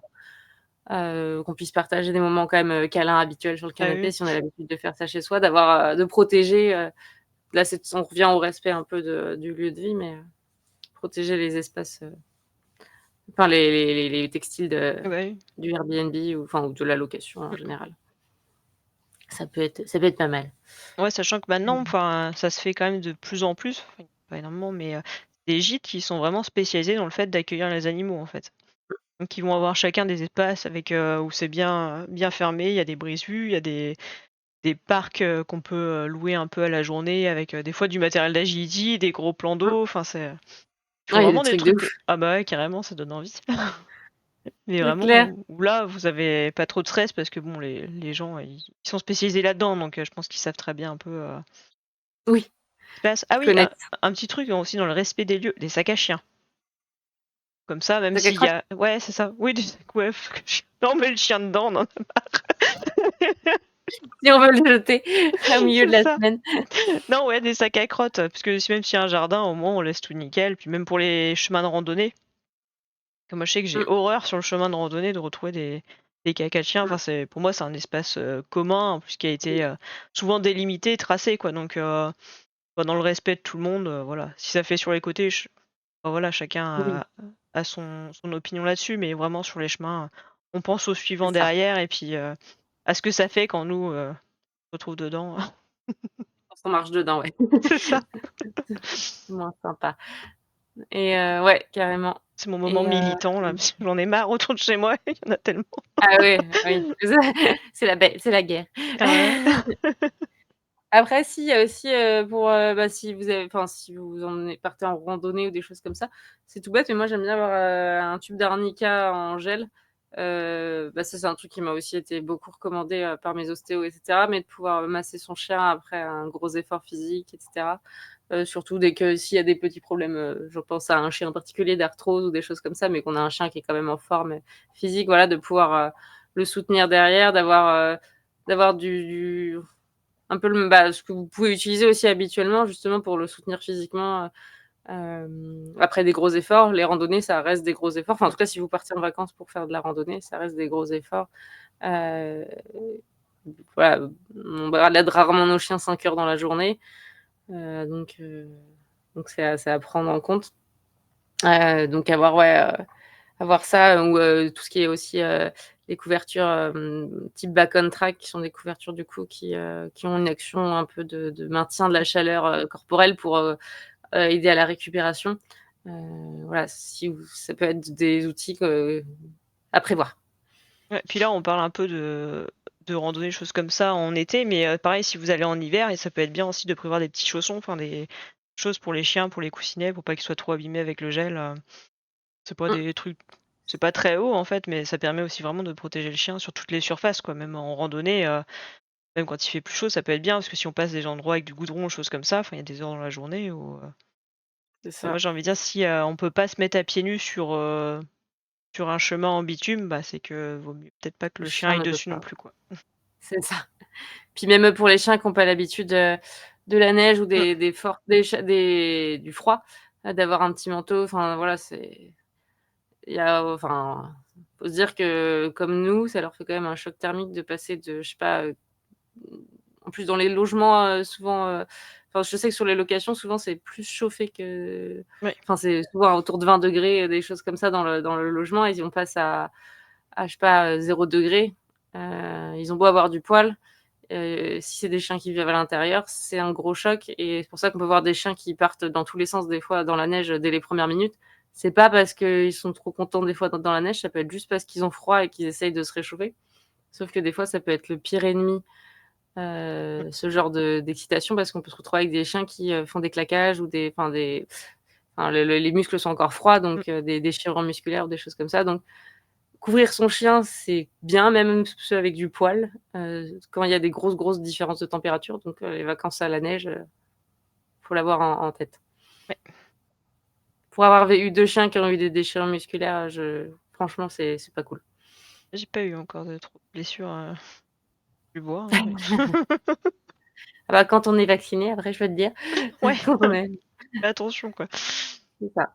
qu'on puisse partager des moments quand même, câlins habituels sur le Ah oui, canapé oui. si on a l'habitude de faire ça chez soi, d'avoir, de protéger, là c'est on revient au respect un peu du lieu de vie, mais protéger les espaces, enfin les textiles Bah oui. du Airbnb ou de la location en Mmh. général. Ça peut être pas mal. Ouais, sachant que maintenant, Mmh. enfin, ça se fait quand même de plus en plus, enfin, pas énormément, mais des gîtes qui sont vraiment spécialisés dans le fait d'accueillir les animaux, en fait. Donc ils vont avoir chacun des espaces avec, où c'est bien fermé, il y a des brises-vues, il y a des parcs, qu'on peut, louer un peu à la journée avec, des fois du matériel d'agility, des gros plans Mmh. d'eau, enfin c'est ils font Ouais, il y a des vraiment des trucs de trucs, ouf. ah bah ouais, carrément, ça donne envie. Mais C'est vraiment clair. où là, vous avez pas trop de stress parce que bon, les gens, ils sont spécialisés là-dedans, donc je pense qu'ils savent très bien un peu, Oui, ce qui se passe. Ah ils oui, un connaissent. un petit truc aussi dans le respect des lieux, des sacs à chiens. Comme ça, même Sac à s'il y crotte? a ouais, c'est ça, oui, des sacs, ouais, parce que non, mais le chien dedans, non. Si on veut le jeter au milieu de C'est la ça. semaine. Non, ouais, des sacs à crottes, parce que si même s'il y a un jardin, au moins on laisse tout nickel, puis même pour les chemins de randonnée, comme moi je sais que j'ai Mmh, horreur sur le chemin de randonnée de retrouver des caca de chiens, mmh, enfin c'est pour moi c'est un espace, commun, en plus qui a été, oui, souvent délimité, tracé, quoi, donc bah, dans le respect de tout le monde, voilà. Si ça fait sur les côtés, bah, voilà, chacun oui, a son opinion là-dessus, mais vraiment sur les chemins, on pense aux c'est suivants ça. derrière et puis, à ce que ça fait quand nous, on se retrouve dedans. Quand on marche dedans, ouais. C'est ça. C'est moins sympa ouais, carrément C'est mon moment et militant là, parce que j'en ai marre autour de chez moi, il y en a tellement. ah ouais, oui, c'est la guerre. Ah ouais. Après si, il y a aussi, pour, si vous avez enfin, si vous emmenez partez en randonnée ou des choses comme ça, c'est tout bête, mais moi j'aime bien avoir, un tube d'arnica en gel. Ça c'est un truc qui m'a aussi été beaucoup recommandé, par mes ostéos et cetera, mais de pouvoir masser son chien après un gros effort physique et cetera. Surtout dès que s'il y a des petits problèmes, je pense à un chien en particulier d'arthrose ou des choses comme ça, mais qu'on a un chien qui est quand même en forme, physique, voilà, de pouvoir, le soutenir derrière, d'avoir du un peu ce que vous pouvez utiliser aussi habituellement justement pour le soutenir physiquement, après des gros efforts. Les randonnées, ça reste des gros efforts. Enfin, en Mmh. tout cas, si vous partez en vacances pour faire de la randonnée, ça reste des gros efforts. Heu, voilà, on balade rarement nos chiens 5 heures dans la journée, heu, donc heu, donc c'est à prendre en compte. Donc avoir ça ou tout ce qui est aussi, les couvertures, type back on track qui sont des couvertures du coup qui ont une action un peu de maintien de la chaleur, corporelle pour, aider à la récupération. Heu, voilà, si vous ça peut être des outils à prévoir. Ouais, puis là, on parle un peu de de randonnée, des choses comme ça en été, mais pareil, si vous allez en hiver, et ça peut être bien aussi de prévoir des petits chaussons, enfin des choses pour les chiens, pour les coussinets, pour pas qu'ils soient trop abîmés avec le gel. C'est pas Mmh, des trucs, c'est pas très haut en fait, mais ça permet aussi vraiment de protéger le chien sur toutes les surfaces, quoi. Même en randonnée, même quand il fait plus chaud, ça peut être bien parce que si on passe des endroits avec du goudron, choses comme ça, enfin il y a des heures dans la journée où, c'est moi ça. j'ai envie de dire si, on peut pas se mettre à pieds nus sur un chemin en bitume, bah, c'est que vaut mieux peut-être pas que Le le chien chien aille ne peut dessus non pas. plus, quoi. C'est ça. Puis même pour les chiens qui ont pas l'habitude, de la neige ou Mmh. des fortes du froid, d'avoir un petit manteau, enfin voilà, il y a enfin, faut se dire que comme nous, ça leur fait quand même un choc thermique de passer de je sais pas, en plus dans les logements, souvent, enfin je sais que sur les locations, souvent c'est plus chauffé que Ouais. enfin c'est souvent autour de 20°, des choses comme ça dans le logement et on passe à je sais pas, 0°. Ils ont beau avoir du poil, si c'est des chiens qui vivent à l'intérieur, c'est un gros choc et c'est pour ça qu'on peut voir des chiens qui partent dans tous les sens des fois dans la neige dès les premières minutes. C'est pas parce qu'ils sont trop contents des fois dans la neige, ça peut être juste parce qu'ils ont froid et qu'ils essayent de se réchauffer. Sauf que des fois, ça peut être le pire ennemi, Mmh. ce genre d'excitation parce qu'on peut se retrouver avec des chiens qui, font des claquages ou enfin les muscles sont encore froids Mmh. donc des déchirures musculaires ou des choses comme ça donc couvrir son chien, c'est bien, même ceux avec du poil, quand il y a des grosses, grosses différences de température, donc les vacances à la neige, faut l'avoir en tête. Ouais. Pour avoir eu 2 chiens qui ont eu des déchirures musculaires, je franchement, c'est pas cool. J'ai pas eu encore de trop de blessures, du bois, hein, mais Ah bah, quand on est vacciné, après je peux te dire, ouais, quand on est fais attention, quoi. c'est ça.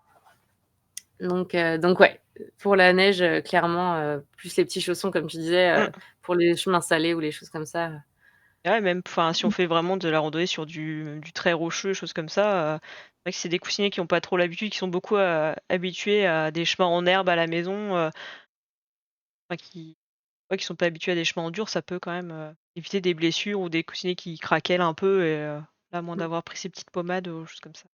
Donc ouais, pour la neige, clairement, plus les petits chaussons comme tu disais, Mmh. pour les chemins salés ou les choses comme ça, Et ouais, même enfin, si on fait vraiment de la randonnée sur du très rocheux, choses comme ça, c'est vrai que c'est des coussinets qui ont pas trop l'habitude, qui sont beaucoup, habitués à des chemins en herbe à la maison, enfin qui ouais, qui sont pas habitués à des chemins en dur, ça peut quand même, éviter des blessures ou des coussinets qui craquellent un peu et là, à moins mmh. d'avoir pris ces petites pommades ou choses comme ça.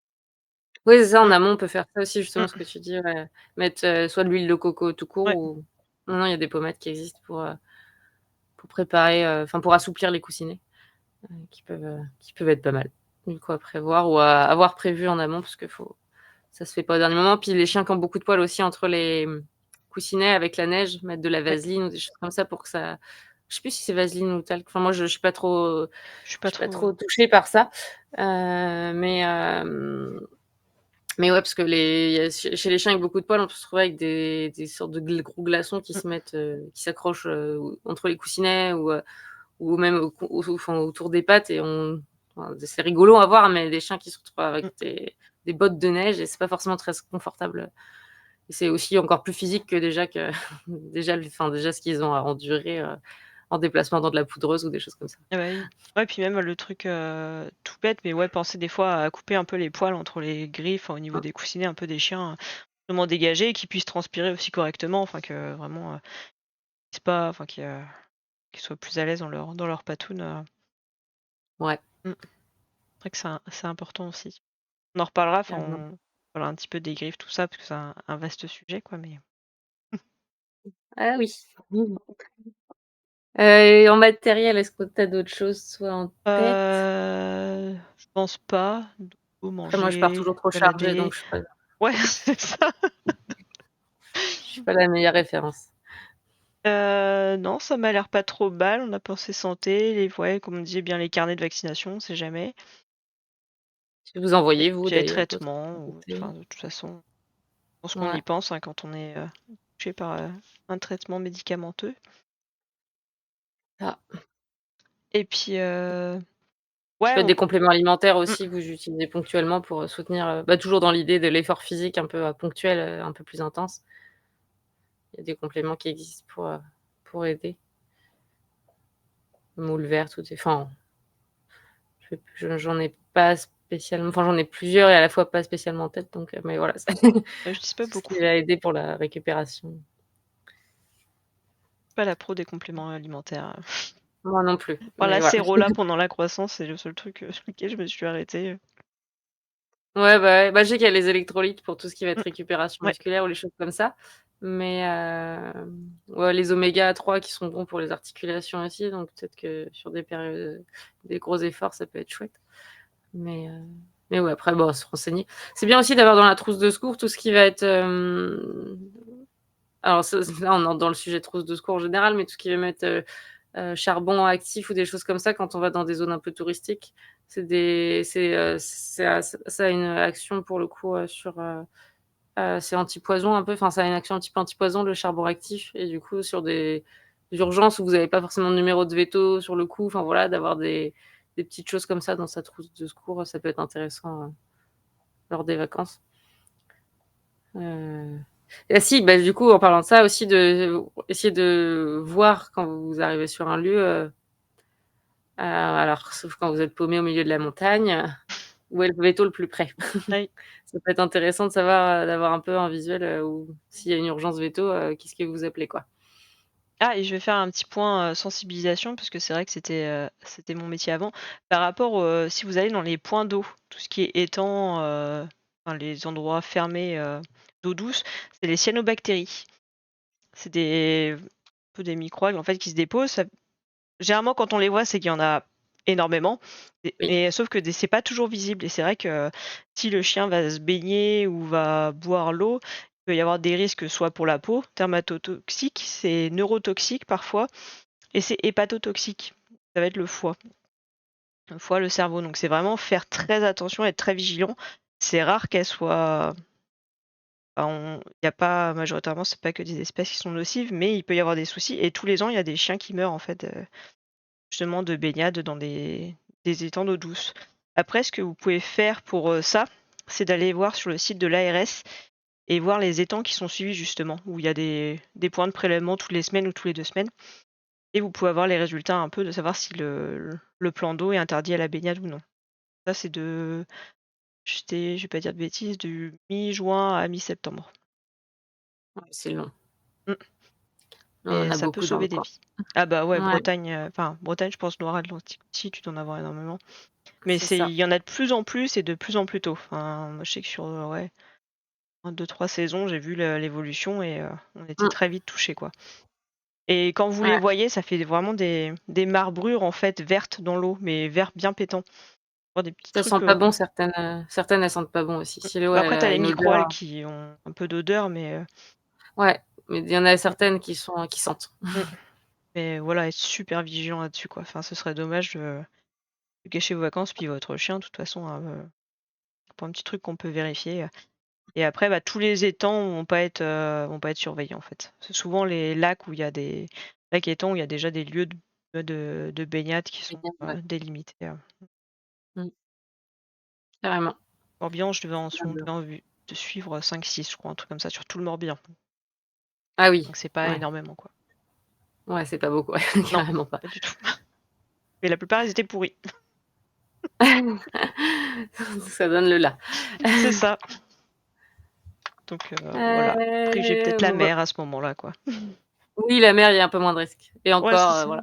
Oui, c'est ça, en Mmh. amont, on peut faire ça aussi, justement, ce Mmh. que tu dis, ouais. Mettre, soit de l'huile de coco tout court Ouais. ou non, il y a des pommades qui existent pour préparer, enfin, pour assouplir les coussinets, qui peuvent être pas mal. Du coup, à prévoir ou à avoir prévu en amont parce que faut ça se fait pas au dernier moment. Puis les chiens qui ont beaucoup de poils aussi entre les, coussinets avec la neige, mettre de la Ouais. vaseline ou des choses comme ça pour que ça je sais plus si c'est vaseline ou talc, enfin, moi, je suis pas trop Je suis je pas suis pas trop, trop touchée par ça, mais mais ouais, parce que les il y a chez les chiens avec beaucoup de poils, on peut se retrouver avec des sortes de gros glaçons qui mmh, se mettent, qui s'accrochent, entre les coussinets ou même enfin, autour des pattes et enfin, c'est rigolo à voir, mais des chiens qui se retrouvent avec mmh. des bottes de neige et c'est pas forcément très confortable, et c'est aussi encore plus physique que déjà déjà ce qu'ils ont à endurer, en déplacement dans de la poudreuse ou des choses comme ça. Ah bah, oui. Ouais, puis même le truc, tout bête, mais ouais, penser des fois à couper un peu les poils entre les griffes, au niveau Mmh, des coussinets un peu des chiens, vraiment dégagés et qu'ils puissent transpirer aussi correctement, enfin que vraiment, qu'ils se pas enfin qu'ils soient plus à l'aise dans leur patoune, ouais, mmh. C'est vrai que c'est important aussi. On en reparlera, enfin carrément. on parlera un petit peu des griffes, tout ça, parce que c'est un vaste sujet quoi, mais Ah oui. Et en matériel, est-ce que tu as d'autres choses, toi, en tête? je pense pas. D'où Après moi, je pars manger, toujours trop chargée, balader. donc je suis Ouais, c'est ça. pas la meilleure référence. Non, ça m'a l'air pas trop mal. On a pensé santé, les ouais, comme on disait bien les carnets de vaccination, on sait jamais. Si vous en voyez, vous, Puis les d'ailleurs, d'autres traitements à ou côté? enfin de toute façon, je pense qu'on y Ouais, pense, hein, quand on est, touché par, un traitement médicamenteux. ça. Et puis, Ça ouais, peut être on des compléments alimentaires mmh, aussi que vous utilisez ponctuellement pour, soutenir, bah, toujours dans l'idée de l'effort physique un peu, ponctuel, un peu plus intense. Il y a des compléments qui existent pour aider. Moule verte ou des enfin, j'en ai pas spécialement enfin, j'en ai plusieurs et à la fois pas spécialement en tête donc mais voilà, c'est je dis pas tout ce beaucoup. qui va aider pour la récupération. Pas la pro des compléments alimentaires. Moi non plus, Enfin mais voilà. l'acérola pendant la croissance, c'est le seul truc, sur lequel je me suis arrêtée. Ouais, bah, ouais, bah, je sais qu'il y a les électrolytes pour tout ce qui va être Mmh. récupération Ouais. musculaire ou les choses comme ça, mais ouais, les oméga 3 qui sont bons pour les articulations aussi, donc peut-être que sur des périodes, des gros efforts, ça peut être chouette, mais heu, mais ouais, après bon, se renseigner. C'est bien aussi d'avoir dans la trousse de secours tout ce qui va être, alors ça là, on entre dans le sujet trousse de secours en général, mais tout ce qui va mettre, charbon actif ou des choses comme ça quand on va dans des zones un peu touristiques. Ça a une action pour le coup, c'est antipoison un peu, enfin ça a une action un petit peu antipoison le charbon actif et du coup sur des urgences où vous avez pas forcément de numéro de veto sur le coup, enfin voilà, d'avoir des petites choses comme ça dans sa trousse de secours, ça peut être intéressant, lors des vacances. Heu et si, bah, du coup en parlant de ça aussi de essayer de voir quand vous arrivez sur un lieu, alors sauf quand vous êtes paumé au milieu de la montagne, où est le végétaux le plus près? Oui. Ça peut être intéressant de savoir, d'avoir un peu un visuel, où s'il y a une urgence véto, qu'est-ce que vous appelez, quoi? Ah et je vais faire un petit point, sensibilisation parce que c'est vrai que c'était mon métier avant. Par rapport, si vous allez dans les points d'eau, tout ce qui est étangs, enfin les endroits fermés, d'eau douce, c'est les cyanobactéries. C'est des un peu des micro-algues en fait qui se déposent. Ça généralement quand on les voit, c'est qu'il y en a énormément et Oui, mais sauf que des c'est pas toujours visible et c'est vrai que si le chien va se baigner ou va boire l'eau, il peut y avoir des risques soit pour la peau, dermatotoxiques, c'est neurotoxique parfois et c'est hépatotoxique. Ça va être le foie, le cerveau, donc c'est vraiment faire très attention, être très vigilant. C'est rare qu'elles soient il y a pas majoritairement, c'est pas que des espèces qui sont nocives, mais il peut y avoir des soucis et tous les ans, il y a des chiens qui meurent en fait, justement de baignade dans des étangs d'eau douce. Après, ce que vous pouvez faire pour, ça, c'est d'aller voir sur le site de l'ARS et voir les étangs qui sont suivis justement, où il y a des points de prélèvement toutes les semaines ou tous les 2 semaines et vous pouvez avoir les résultats un peu de savoir si le plan d'eau est interdit à la baignade ou non. Ça, c'est je vais pas dire de bêtises, du mi-juin à mi-septembre. ouais, c'est long. Mmh. On en Et a ça peut beaucoup dans le sauver des coin. vies. Ah bah ouais, Ouais, Bretagne, enfin Bretagne, je pense Loire-Atlantique aussi, tu dois en avoir énormément. Mais c'est c'est ça. il y en a de plus en plus et de plus en plus tôt. Enfin, moi je sais que sur, ouais, 2-3 saisons, j'ai vu l'évolution et on était Mmh, très vite touchés, quoi. Et quand vous les ouais. voyez, ça fait vraiment des marbrures, en fait, vertes dans l'eau, mais vert bien pétant. Voir des petits Ça trucs, sent pas bon certaines elles sentent pas bon aussi. Si l'eau bah, elle après tu as a les une odeur, microalgues qui ont un peu d'odeur, ouais, mais il y en a mmh, certaines qui sentent. mmh, mais voilà, être super vigilant là-dessus, quoi. Enfin, ce serait dommage de gâcher vos vacances, puis votre chien, de toute façon, hein, pour un petit truc qu'on peut vérifier. Et après, bah, tous les étangs vont pas être surveillés, en fait. C'est souvent les lacs où il y a des lacs et étangs où il y a déjà des lieux de baignade qui sont, Ouais. délimités. Mmh, carrément. Morbihan, Ah on bah, devait en de suivre 5-6, je crois, un truc comme ça, sur tout le Morbihan. ah oui, Donc c'est pas ouais. énormément, quoi. Ouais, c'est pas beaucoup, ouais, Non, carrément pas. pas du tout. Mais la plupart, ils étaient pourris. Ça donne le là. C'est ça. Donc voilà. Privilégier peut-être la Bon, bah, mer à ce moment-là, quoi. oui, la mer, il y a un peu moins de risques et Ouais, c'est encore, ça. voilà,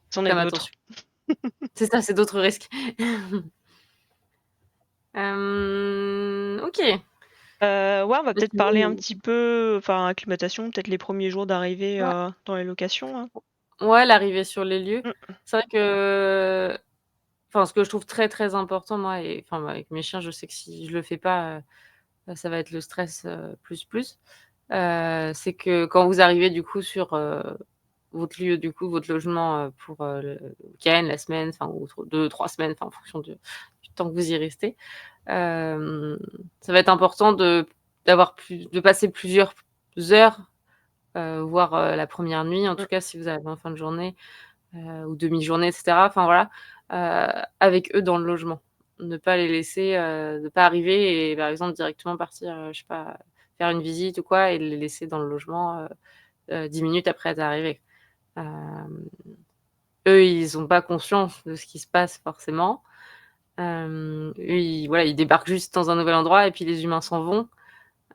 C'en est quand même d'autres. attention. C'est ça, c'est d'autres risques. OK. Ouais, on va Bah, peut-être parler un sinon petit peu, enfin, acclimatation, peut-être les premiers jours d'arrivée, ouais, dans les locations, hein? ouais, l'arrivée sur les lieux. Mmh. C'est vrai que enfin, ce que je trouve très, très important, moi et enfin, avec mes chiens, je sais que si je le fais pas, ça va être le stress, plus, plus. C'est que quand vous arrivez du coup sur, votre lieu, du coup, votre logement, pour, le week-end, la semaine, enfin ou 2-3 semaines, enfin en fonction du temps que vous y restez, hem, ça va être important de passer plusieurs heures, voire, la première nuit, en Mmh. tout cas si vous arrivez en fin de journée, ou demi-journée et cetera, enfin voilà, avec eux dans le logement. Ne pas les laisser, ne pas arriver et par exemple directement partir, je sais pas, faire une visite ou quoi et les laisser dans le logement, 10 minutes après être arrivés. Hem, eux, ils ont pas conscience de ce qui se passe forcément. Eux, ils voilà, ils débarquent juste dans un nouvel endroit et puis les humains s'en vont.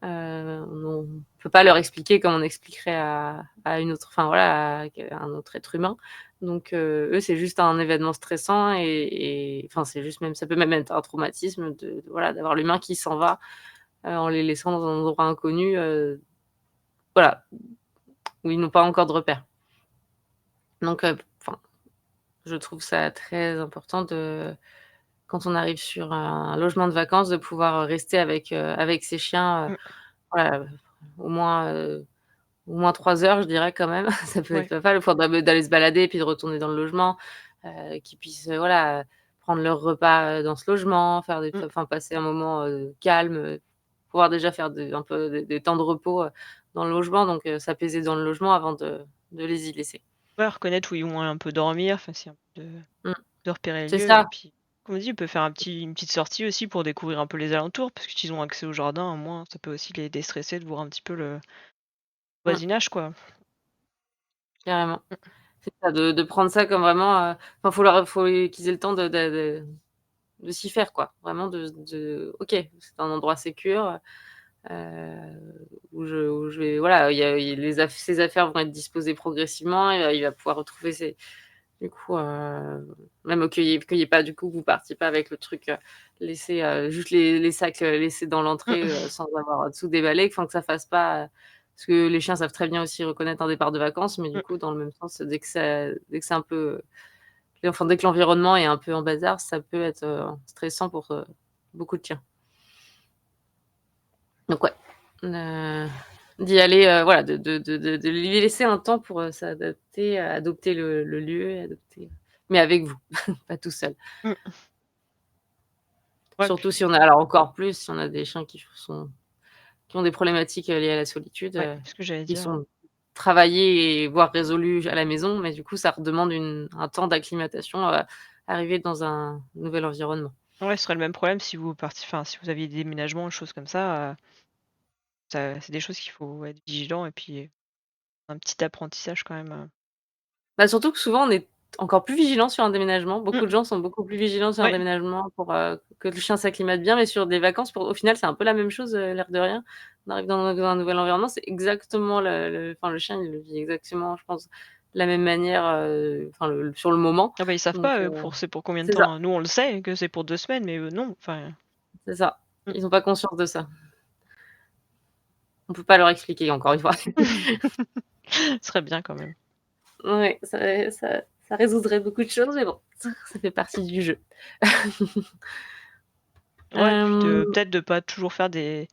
On peut pas leur expliquer comme on expliquerait à une autre enfin voilà, à un autre être humain. Donc eux, c'est juste un événement stressant et enfin, c'est juste même ça peut même être un traumatisme de voilà, d'avoir l'humain qui s'en va, en les laissant dans un endroit inconnu, voilà, où ils n'ont pas encore de repères. Donc enfin, je trouve ça très important de quand on arrive sur un logement de vacances, de pouvoir rester avec ses chiens, Mmh, voilà, au moins, heu au moins 3 heures, je dirais quand même. Ça peut être ouais. pas mal, le fois d'aller se balader et puis de retourner dans le logement, qu'ils puissent, voilà, prendre leur repas, dans ce logement, faire des Mmh. enfin passer un moment, calme, pouvoir déjà faire un peu des temps de repos, dans le logement donc s'apaiser dans le logement avant de les y laisser. Ouais, reconnaître où ils vont un peu dormir, enfin, c'est un peu Mmh, de repérer le c'est lieu et ça. puis, comme on dit, on peut faire une petite sortie aussi pour découvrir un peu les alentours parce que s'ils ont accès au jardin, au moins, ça peut aussi les déstresser de voir un petit peu le Mmh, voisinage, quoi. carrément. Mmh, C'est ça, de prendre ça comme vraiment, enfin faut qu'ils aient le temps de s'y faire quoi. Vraiment de OK, c'est un endroit sécure, où je vais voilà, il y a les aff ses affaires vont être disposées progressivement, il va pouvoir retrouver ses du coup, même qu'il y ait pas du coup, que vous partiez pas avec le truc, laissé, juste les sacs, laissés dans l'entrée, mmh, sans avoir tout déballé, enfin que ça fasse pas, parce que les chiens savent très bien aussi reconnaître un départ de vacances, mais du mmh. coup, dans le même sens, dès que c'est un peu, enfin dès que l'environnement est un peu en bazar, ça peut être, stressant pour, beaucoup de chiens. Donc ouais, heu, d'y aller, voilà, de lui laisser un temps pour, s'adapter, adopter le lieu et adopter mais avec vous, pas tout seul. Mmh. Ouais, Surtout puis si on a alors encore plus, si on a des chiens qui ont des problématiques, liées à la solitude, ouais, c'est ce que j'allais qui dire, ouais. sont travaillées et voire résolues à la maison, mais du coup, ça redemande un temps d'acclimatation, arriver dans un nouvel environnement. Ouais, ce serait le même problème si vous partiez enfin, si vous aviez des déménagements, des choses comme ça c'est des choses qu'il faut être vigilant et puis un petit apprentissage quand même, Bah, surtout que souvent, on est encore plus vigilant sur un déménagement. Beaucoup Mmh, de gens sont beaucoup plus vigilants sur un ouais, déménagement pour, que le chien s'acclimate bien, mais sur des vacances pour au final, c'est un peu la même chose, l'air de rien. On arrive dans un nouvel environnement, c'est exactement le enfin, le chien, il le vit exactement, je pense, de la même manière, enfin, sur le moment. ah bah, ils savent Donc pas, c'est pour combien de c'est ça, temps, hein. Nous, on le sait que c'est pour 2 semaines, mais eux, non, enfin, c'est ça. mmh. Ils ont pas conscience de ça. On peut pas leur expliquer encore une fois. Ce serait bien quand même. Ouais, ça résoudrait beaucoup de choses, mais bon, ça fait partie du jeu. Ouais, puis de Hem peut-être de pas toujours faire des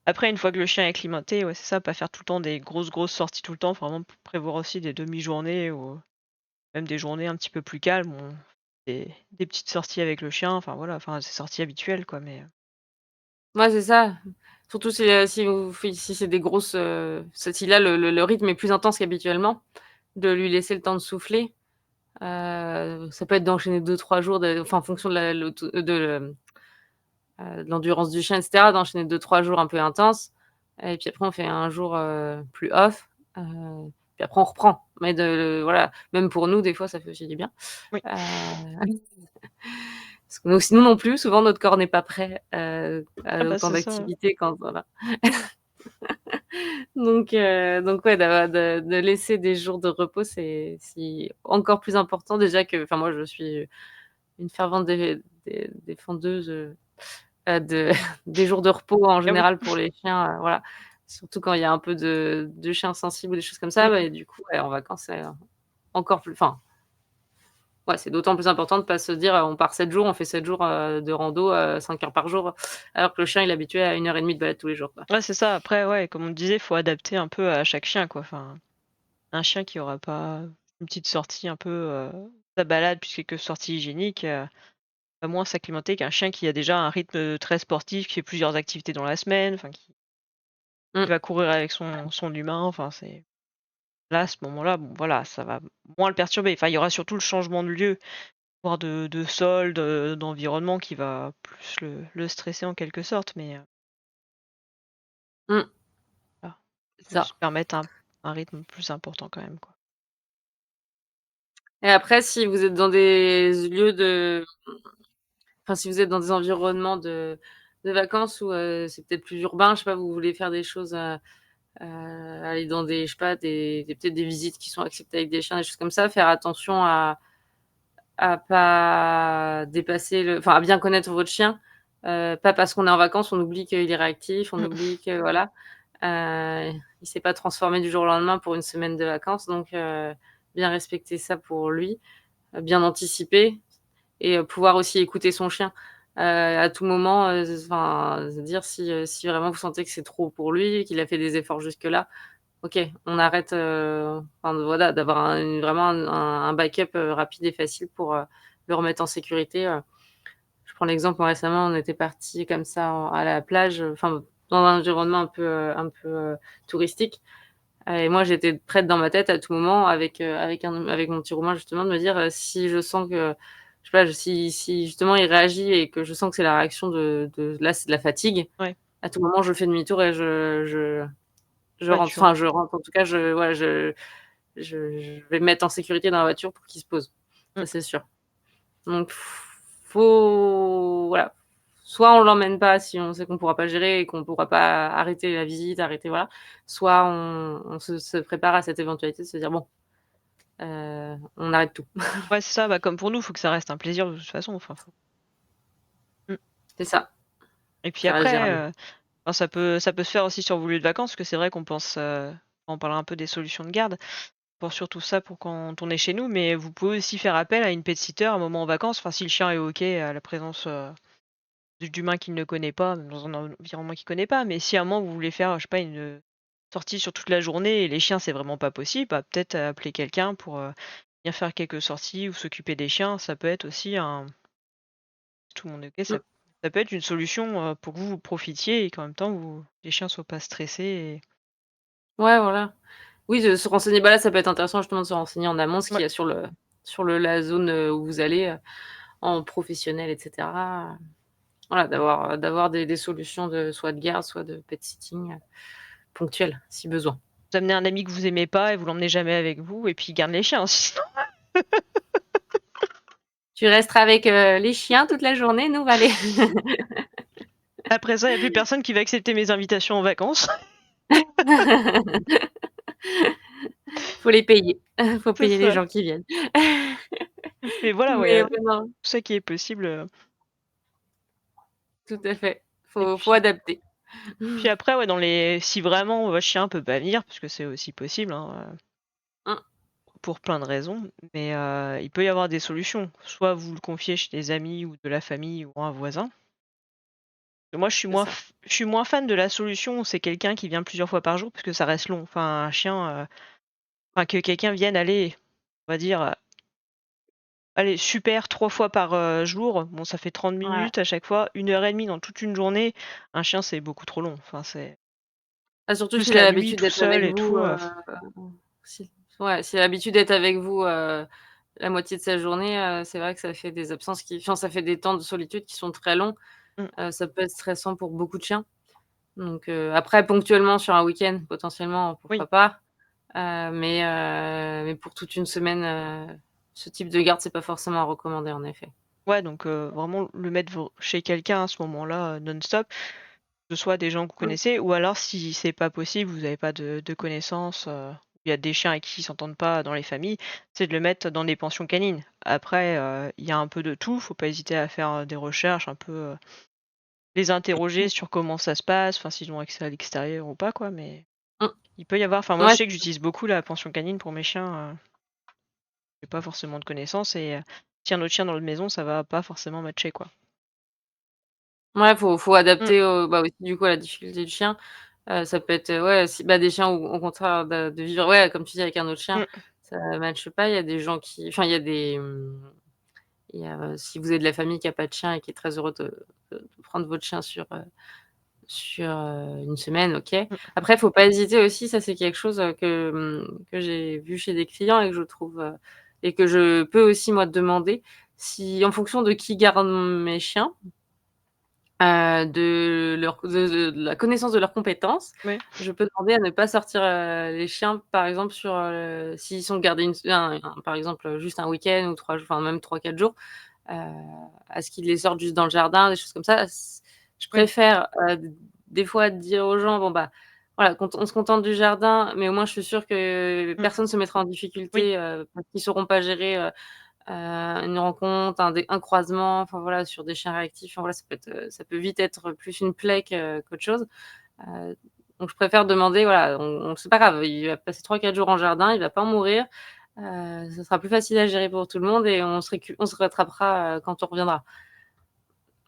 après une fois que le chien est acclimaté, ouais, c'est ça, pas faire tout le temps des grosses sorties tout le temps, faut vraiment prévoir aussi des demi-journées ou même des journées un petit peu plus calmes, des petites sorties avec le chien, enfin voilà, enfin, ces sorties habituelles quoi, mais Ouais, c'est ça. Surtout si c'est des grosses, si là le rythme est plus intense qu'habituellement, de lui laisser le temps de souffler. Ça peut être d'enchaîner 2 3 jours enfin en fonction de de l'endurance du chien et cetera, d'enchaîner 2 3 jours un peu intenses et puis après on fait un jour, plus off, heu, puis après on reprend. Mais voilà, même pour nous des fois ça fait aussi du bien. oui. Heu, parce que nous non plus, souvent notre corps n'est pas prêt, à Ah bah, autant c'est ça, hein. d'activités quand voilà. Donc ouais, de laisser des jours de repos, c'est encore plus important déjà que enfin moi je suis une fervente défendeuse, de des jours de repos en Ah oui. général pour les chiens, voilà. Surtout quand il y a un peu de chiens sensibles ou des choses comme ça, bah Mmh. et du coup, ouais, en vacances, c'est encore plus enfin, ouais, c'est d'autant plus important de pas se dire, «On part 7 jours, on fait 7 jours, de rando, 5 heures par jour», alors que le chien il est habitué à 1 heure et demie de balade tous les jours, quoi. Ouais, c'est ça, après, ouais, comme on disait, faut adapter un peu à chaque chien quoi, enfin, un chien qui aura pas une petite sortie un peu, sa balade puis quelques sorties hygiéniques, va moins s'acclimater qu'un chien qui a déjà un rythme, très sportif, qui fait plusieurs activités dans la semaine, enfin qui Mmh, va courir avec son humain, enfin c'est là, à ce moment-là, bon voilà, ça va moins le perturber. Enfin, il y aura surtout le changement de lieu, voire de sol, d'environnement qui va plus le stresser en quelque sorte, mais mmh, voilà, c'est faut ça. se permettre un rythme plus important quand même, quoi. Et après si vous êtes dans des lieux de enfin si vous êtes dans des environnements de vacances où, c'est peut-être plus urbain, je sais pas, vous voulez faire des choses, aller dans des je sais pas, des peut-être des visites qui sont acceptées avec des chiens, des choses comme ça, faire attention à pas dépasser enfin, à bien connaître votre chien. Pas parce qu'on est en vacances, on oublie qu'il est réactif, on Mmh. oublie que voilà, il s'est pas transformé du jour au lendemain pour une semaine de vacances, donc bien respecter ça pour lui, bien anticiper et pouvoir aussi écouter son chien. À tout moment, enfin, se dire si vraiment vous sentez que c'est trop pour lui, qu'il a fait des efforts jusque-là, OK, on arrête, enfin voilà, d'avoir vraiment un backup, rapide et facile pour, le remettre en sécurité. Je prends l'exemple, moi récemment, on était partis comme ça à la plage, enfin dans un environnement un peu touristique, et moi j'étais prête dans ma tête à tout moment avec mon petit Roumain justement de me dire, si je sens que je sais pas, si justement il réagit et que je sens que c'est la réaction de là, c'est de la fatigue, Ouais. à tout moment je fais demi-tour et je Ouais, rentre, tu enfin je rentre, en tout cas je voilà, je vais me mettre en sécurité dans la voiture pour qu'il se pose. mmh. Ça, c'est sûr. Donc faut voilà, soit on l'emmène pas si on sait qu'on pourra pas gérer et qu'on pourra pas arrêter la visite, arrêter voilà, soit on se prépare à cette éventualité de se dire: «Bon, on arrête tout». Ouais, c'est ça, bah, comme pour nous, faut que ça reste un plaisir de toute façon, enfin, faut mmh C'est ça, et puis ça reste après, gérable. enfin, ça peut se faire aussi sur vos lieux de vacances, parce que c'est vrai qu'on pense, on parlera un peu des solutions de garde, pour surtout ça pour quand on est chez nous, mais vous pouvez aussi faire appel à une pet-sitter à un moment en vacances, enfin, si le chien est OK à la présence, d'humains qu'il ne connaît pas, même dans un environnement qu'il connaît pas, mais si à un moment vous voulez faire, je sais pas, une sortie sur toute la journée et les chiens, c'est vraiment pas possible, bah, peut-être appeler quelqu'un pour, venir faire quelques sorties ou s'occuper des chiens. Ça peut être aussi un tout le monde est OK, ça Mmh. ça peut être une solution, pour que vous profitiez et qu'en même temps les chiens soient pas stressés et Ouais, voilà. Oui, de se renseigner, bah, là, ça peut être intéressant justement de se renseigner en amont ce ouais, qu'il y a sur la zone, où vous allez, en professionnel et cetera. Voilà, d'avoir des solutions de soit de garde, soit de pet sitting, ponctuelles, si besoin. vous amenez un ami que vous aimez pas et vous l'emmenez jamais avec vous et puis il garde les chiens sinon. Tu resteras avec, les chiens toute la journée, nous on va aller Après ça, il y a plus personne qui va accepter mes invitations en vacances. faut les payer, faut C'est payer les ça. gens qui viennent. Mais voilà, Mais ouais, ouais, non, tout ça qui est possible, tout à fait. et Faut puis adapter. après, ouais, dans les si vraiment votre chien peut pas venir, parce que c'est aussi possible, hein, Mmh, pour plein de raisons, mais il peut y avoir des solutions. Soit vous le confiez chez des amis ou de la famille ou un voisin. Moi, c'est ça. je suis moins fan de la solution où c'est quelqu'un qui vient plusieurs fois par jour parce que ça reste long. Enfin, un chien, enfin que quelqu'un vienne, aller, on va dire, allez, super 3 fois par, jour, bon ça fait 30 Ouais. minutes à chaque fois, 1 heure et demie dans toute une journée. Un chien, c'est beaucoup trop long. Enfin, c'est Ah, surtout plus s'il a la nuit l'habitude tout d'être seul avec et vous, tout, si ouais, s'il a l'habitude d'être avec vous, la moitié de sa journée, c'est vrai que ça fait des absences qui enfin, ça fait des temps de solitude qui sont très longs. mmh, Ça peut être stressant pour beaucoup de chiens. Donc après ponctuellement sur un week-end, potentiellement, oui. pourquoi pas? Mais pour toute une semaine, ce type de garde, c'est pas forcément à recommander en effet. Ouais, donc vraiment le mettre chez quelqu'un à ce moment-là, non-stop, que ce soit des gens que vous Mmh, connaissez ou alors si c'est pas possible, vous avez pas de connaissances, il y a des chiens avec qui ils s'entendent pas dans les familles, c'est de le mettre dans des pensions canines. Après, il y a un peu de tout, faut pas hésiter à faire, des recherches un peu, les interroger mmh, sur comment ça se passe, enfin s'ils ont accès à l'extérieur ou pas quoi, mais mmh. il peut y avoir enfin moi je Ouais, sais que j'utilise beaucoup la pension canine pour mes chiens, j'ai pas forcément de connaissances et si un autre chien dans l'autre maison, ça va pas forcément matcher quoi. ouais, faut Mmh, adapter bah, aussi du coup à la difficulté du chien. Ça peut être, ouais, si bah, des chiens où au contraire de vivre ouais, comme tu dis avec un autre chien, mmh, ça matche pas. Il y a des gens qui enfin il y a il y a, si vous avez de la famille qui a pas de chien et qui est très heureux de prendre votre chien sur une semaine, OK. mmh. Après, faut pas hésiter aussi, ça c'est quelque chose, que j'ai vu chez des clients et que je trouve, et que je peux aussi moi demander, si en fonction de qui garde mes chiens, de la connaissance de leurs compétences, Ouais. je peux demander à ne pas sortir, les chiens, par exemple, s'ils sont gardés par exemple, juste un week-end ou 3 jours, enfin même 3-4 jours, heu, à ce qu'ils les sortent juste dans le jardin, des choses comme ça. Je Oui, préfère, des fois dire aux gens: «Bon, bah, voilà, quand on se contente du jardin, mais au moins je suis sûre que mmh, personne se mettra en oui, difficulté, parce qu'ils sauront pas gérer, une rencontre, un croisement, enfin voilà, sur des chiens réactifs, enfin voilà, ça peut vite être plus une plaie qu'autre chose. Heu, donc je préfère demander, voilà, on c'est pas grave, il va passer 3-4 jours en jardin, il va pas en mourir, ça sera plus facile à gérer pour tout le monde et on se rattrapera, quand on reviendra.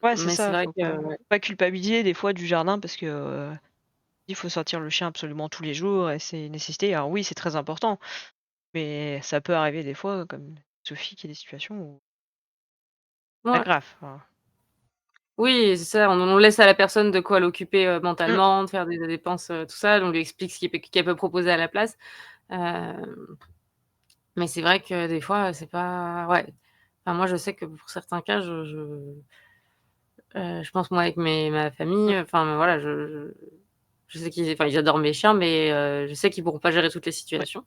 ouais, c'est Mais c'est ça, vrai faut que pas ouais. pas culpabiliser des fois du jardin parce que, il faut sortir le chien absolument tous les jours et c'est une nécessité. Alors oui, c'est très important, mais ça peut arriver des fois, comme Sophie, qu'il y ait des situations où pas Ouais. grave, enfin. Oui, c'est ça, on laisse à la personne de quoi l'occuper, Mmh, mentalement, de faire des dépenses, tout ça, on lui explique qu'elle peut proposer à la place. Mais c'est vrai que des fois, c'est pas ouais. Enfin moi je sais que pour certains cas, je pense moi avec ma famille, mmh, enfin voilà, je sais ils adorent mes chiens, mais je sais qu'ils pourront pas gérer toutes les ouais. situations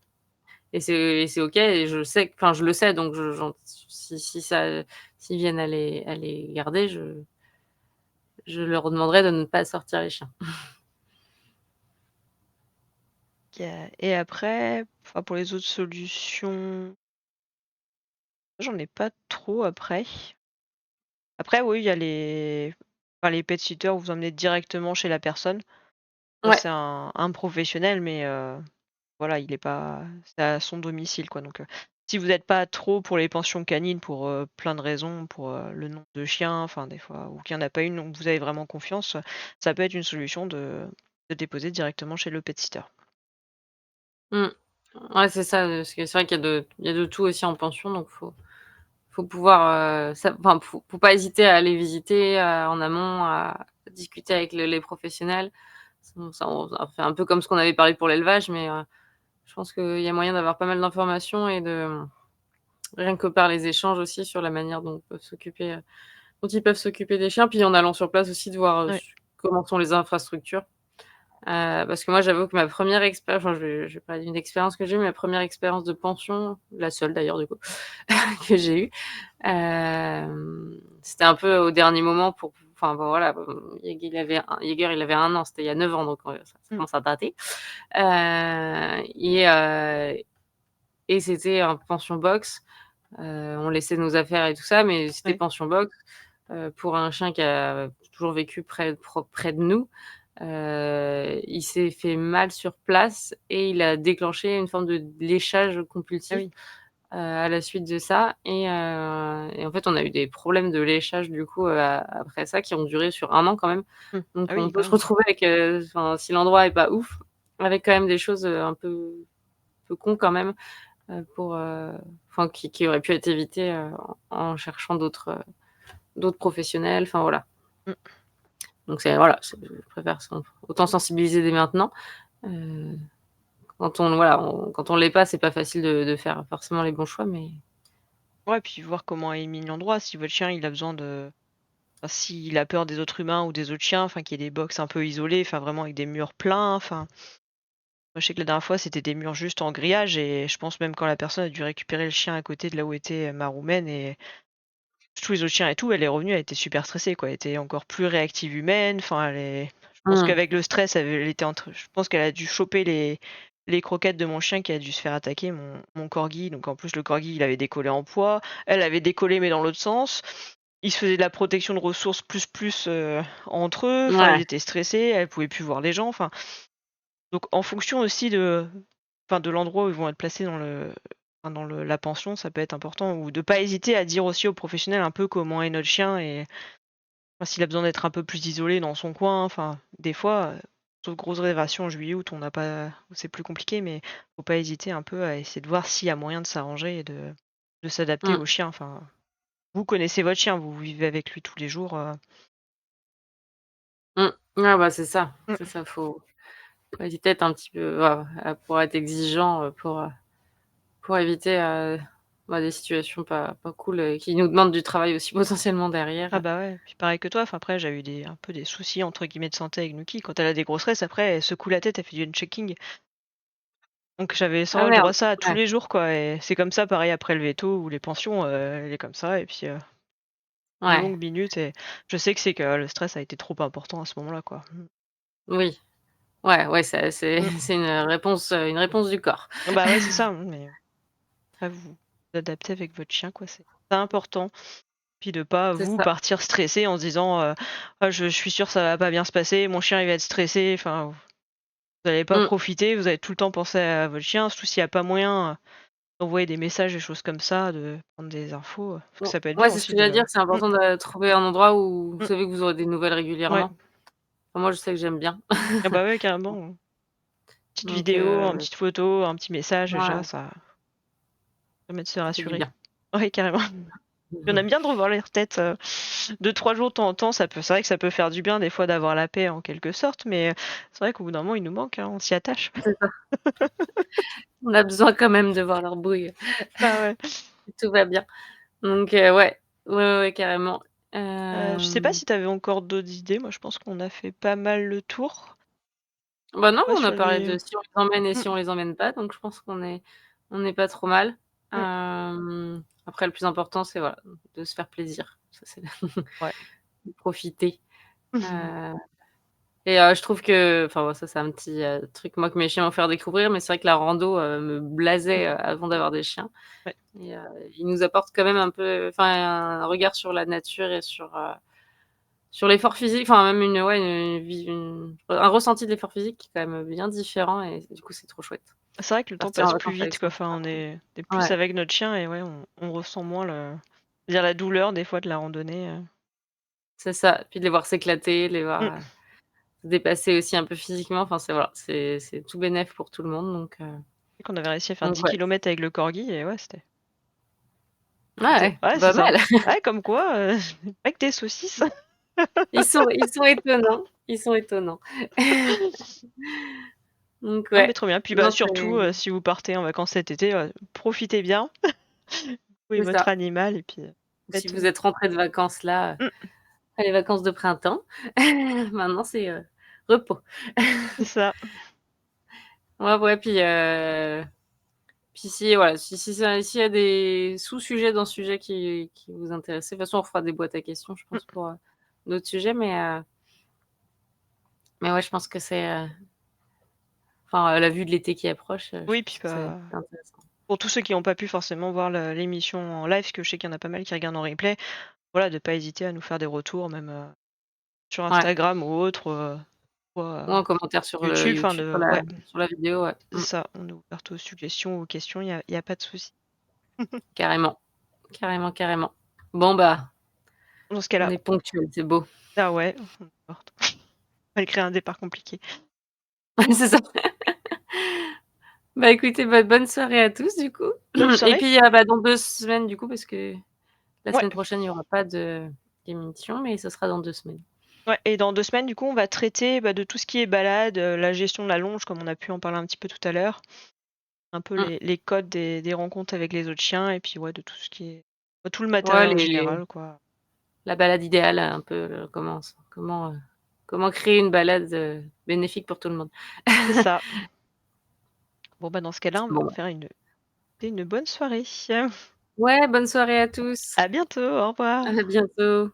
et c'est OK et je sais enfin je le sais donc je j'en si ça s'ils viennent à les garder, je leur demanderai de ne pas sortir les chiens. Et après, enfin pour les autres solutions, j'en ai pas trop après. Après oui, il y a les pet sitters où vous emmenez directement chez la personne. Ça Ouais. c'est un professionnel mais voilà, il est pas c'est à son domicile quoi donc si vous n'êtes pas trop pour les pensions canines pour, plein de raisons, pour, le nombre de chiens, enfin des fois ou qu'il y en a pas une donc vous avez vraiment confiance, ça peut être une solution de déposer directement chez le pet sitter. Mmh. Ouais, c'est ça, parce que c'est vrai qu'il y a de tout aussi en pension, donc faut pouvoir, enfin, faut pas hésiter à aller visiter, en amont, à discuter avec les professionnels. Ça on fait un peu comme ce qu'on avait parlé pour l'élevage, mais je pense qu'il y a moyen d'avoir pas mal d'informations et rien que par les échanges aussi sur la manière dont ils peuvent s'occuper des chiens, puis en allant sur place aussi de voir, Ouais. comment sont les infrastructures. Parce que moi, j'avoue que ma première expérience, enfin, je vais parler d'une expérience que j'ai eue, ma première expérience de pension, la seule d'ailleurs du coup, que j'ai eue, c'était un peu au dernier moment pour enfin bon voilà, Jaeger il avait 1 an, c'était il y a 9 ans donc ça Mmh. commence à dater. Et c'était un pension box, on laissait nos affaires et tout ça, mais c'était Ouais. pension box, pour un chien qui a toujours vécu près de nous. Il s'est fait mal sur place et il a déclenché une forme de léchage Ah compulsif, oui. à la suite de ça et en fait, on a eu des problèmes de léchage du coup, après ça qui ont duré sur 1 an quand même. Mmh. Donc Ah on oui, peut quand se même. retrouver avec, enfin si l'endroit est pas ouf, avec quand même des choses, un peu cons quand même, pour, enfin qui auraient pu être évitées, en cherchant d'autres professionnels, enfin voilà. Mmh. Donc c'est voilà, je préfère autant sensibiliser dès maintenant. Heu, quand on l'est pas, c'est pas facile de faire forcément les bons choix, mais Ouais, puis voir comment est mis l'endroit. Si votre chien, il a besoin de enfin, s'il a peur des autres humains ou des autres chiens, enfin, qu'il y ait des box un peu isolées, enfin, vraiment avec des murs pleins, enfin. Moi, je sais que la dernière fois, c'était des murs juste en grillage et je pense même quand la personne a dû récupérer le chien à côté de là où était ma roumaine et tous les autres chiens et tout, elle est revenue, elle était super stressée, quoi. Elle était encore plus réactive humaine, enfin, je pense mmh, qu'avec le stress, elle était je pense qu'elle a dû choper les croquettes de mon chien qui a dû se faire attaquer, mon corgi. Donc en plus, le corgi, il avait décollé en poids. Elle avait décollé, mais dans l'autre sens. Ils se faisaient de la protection de ressources plus, entre eux. Enfin, ils ouais, étaient stressés, elle pouvait plus voir les gens. Enfin, donc en fonction aussi de l'endroit où ils vont être placés dans la pension, ça peut être important ou de pas hésiter à dire aussi aux professionnels un peu comment est notre chien et enfin, s'il a besoin d'être un peu plus isolé dans son coin, enfin, des fois, sauf grosse réservation en juillet, août, on n'a pas où c'est plus compliqué, mais faut pas hésiter un peu à essayer de voir s'il y a moyen de s'arranger et de s'adapter mmh, au chien. Enfin, vous connaissez votre chien, vous vivez avec lui tous les jours, mmh. Ouais, bah, mmh, c'est ça, faut hésiter à être un petit peu voilà, pour être exigeant, pour éviter, bah, des situations pas cool, qui nous demandent du travail aussi potentiellement ah derrière. bah, ouais, puis pareil que toi, enfin, après j'ai eu un peu des «soucis» entre guillemets de santé avec Nuki. Quand elle a des grosses restes, après elle secoue la tête, elle fait du checking. Donc j'avais Ah sans le droit merde! à ça tous Ouais. les jours quoi et c'est comme ça pareil après le véto ou les pensions, elle est comme ça et puis, de Ouais, longues minutes et je sais que c'est que le stress a été trop important à ce moment-là, quoi. oui. Ouais, ouais, c'est Mmh. c'est une réponse du corps. Bah, ouais, c'est ça, mais après vous adapter avec votre chien, quoi, c'est important. Puis de pas, C'est vous, ça. partir stressé en se disant, «Ah je suis sûr ça va pas bien se passer, mon chien il va être stressé», enfin, vous allez pas Mmh. profiter, vous allez tout le temps penser à votre chien, surtout s'il y a pas moyen, d'envoyer des messages, des choses comme ça, de prendre des infos, parce que Bon, ça peut être ouais, dur c'est ce aussi que j'allais de dire, c'est mmh, important de trouver un endroit où vous mmh, savez que vous aurez des nouvelles ouais. régulièrement. Enfin, moi, je sais que j'aime bien. Ah bah, ouais, carrément, petite Donc vidéo, une petite photo, un petit message déjà, ouais, ça permet de se ça fait du rassurer. bien. Ouais, carrément. Puis on aime bien de revoir leur tête, 2-3 jours de temps en temps, ça peut c'est vrai que ça peut faire du bien des fois d'avoir la paix en quelque sorte, mais c'est vrai qu'au bout d'un moment, il nous manque, hein, on s'y attache. C'est ça. On a besoin quand même de voir leur bouille, Bah, ouais. tout va bien. Donc ouais. Ouais, ouais, ouais, carrément. Je sais pas Hem, si tu avais encore d'autres idées, moi je pense qu'on a fait pas mal le tour. Bah, non, Ouais, on a sur parlé les de si on les emmène et mmh, si on les emmène pas, donc je pense qu'on est pas trop mal. mmh, Après le plus important, c'est voilà, de se faire plaisir. Ça, c'est ouais. de profiter. Heu Et je trouve que enfin, bon, ça, c'est un petit, truc, moi, que mes chiens m'ont fait découvrir, mais c'est vrai que la rando, me Mmh, blasait, avant d'avoir des chiens ouais. et ils nous apportent quand même un peu enfin, un regard sur la nature et sur l'effort physique, enfin, même une ouais, un ressenti de l'effort physique qui est quand même bien différent et du coup, c'est trop chouette. C'est vrai que le temps Partir en passe plus vacances avec vite, quoi, son enfin chien. on est plus Ouais, avec notre chien et ouais, on ressent moins dire la douleur des fois de la randonnée, c'est ça. Puis de les voir s'éclater, de les voir, mmh. se dépasser aussi un peu physiquement, enfin, c'est voilà, c'est tout bénef pour tout le monde Et qu'on avait réussi à faire donc 10 ouais. kilomètres avec le corgi et ouais, Ouais, c'était ouais, ouais, c'est pas ça. mal. Ouais, comme quoi, pas que des saucisses. Ils sont étonnants, ils sont étonnants. Donc Non, mais ouais, trop bien. Puis, bah, non, surtout, si vous partez en vacances cet été, profitez bien, vous et c'est votre ça. animal et puis, Si faites, vous êtes rentrés de vacances là, mmh, après les vacances de printemps, maintenant c'est, repos. c'est ça. Ouais, ouais, puis si voilà, s'il y a des sous-sujets dans ce sujet qui vous intéressent, de toute façon on fera des boîtes à questions, je Mmh. pense, pour, d'autres sujets, mais ouais, je pense que c'est, enfin, à la vue de l'été qui approche, je Oui, puis, pense que c'est bah, intéressant. pour tous ceux qui n'ont pas pu forcément voir l'émission en live, parce que je sais qu'il y en a pas mal qui regardent en replay, voilà, de pas hésiter à nous faire des retours même, sur Ouais, Instagram ou autre, ou, ou en commentaire sur le YouTube, enfin YouTube, de ouais, sur la vidéo, ouais. c'est ça, on est ouverte aux suggestions, aux questions, il y a pas de souci. Carrément, carrément, carrément. Bon, bah, Dans ce on cas-là est ponctuels, c'est beau. ah ouais, porte malgré un départ compliqué. C'est ça. Bah, écoutez, bah, bonne soirée à tous du coup Bonne et soirée. puis, bah, dans 2 semaines du coup, parce que la Ouais. semaine prochaine, il y aura pas d'émission, mais ce sera dans 2 semaines. Ouais et dans 2 semaines, du coup, on va traiter, bah, de tout ce qui est balade, la gestion de la longe, comme on a pu en parler un petit peu tout à l'heure. Un peu Mmh. les codes des rencontres avec les autres chiens et puis, ouais, de tout ce qui est bah, tout le Ouais, matériel en les général, quoi. la balade idéale, un peu, comment créer une balade, bénéfique pour tout le monde. C'est ça. Bon, bah, dans ce cas-là, on va Bon, vous bah faire une bonne soirée. ouais, bonne soirée à tous. À bientôt, au revoir. À bientôt.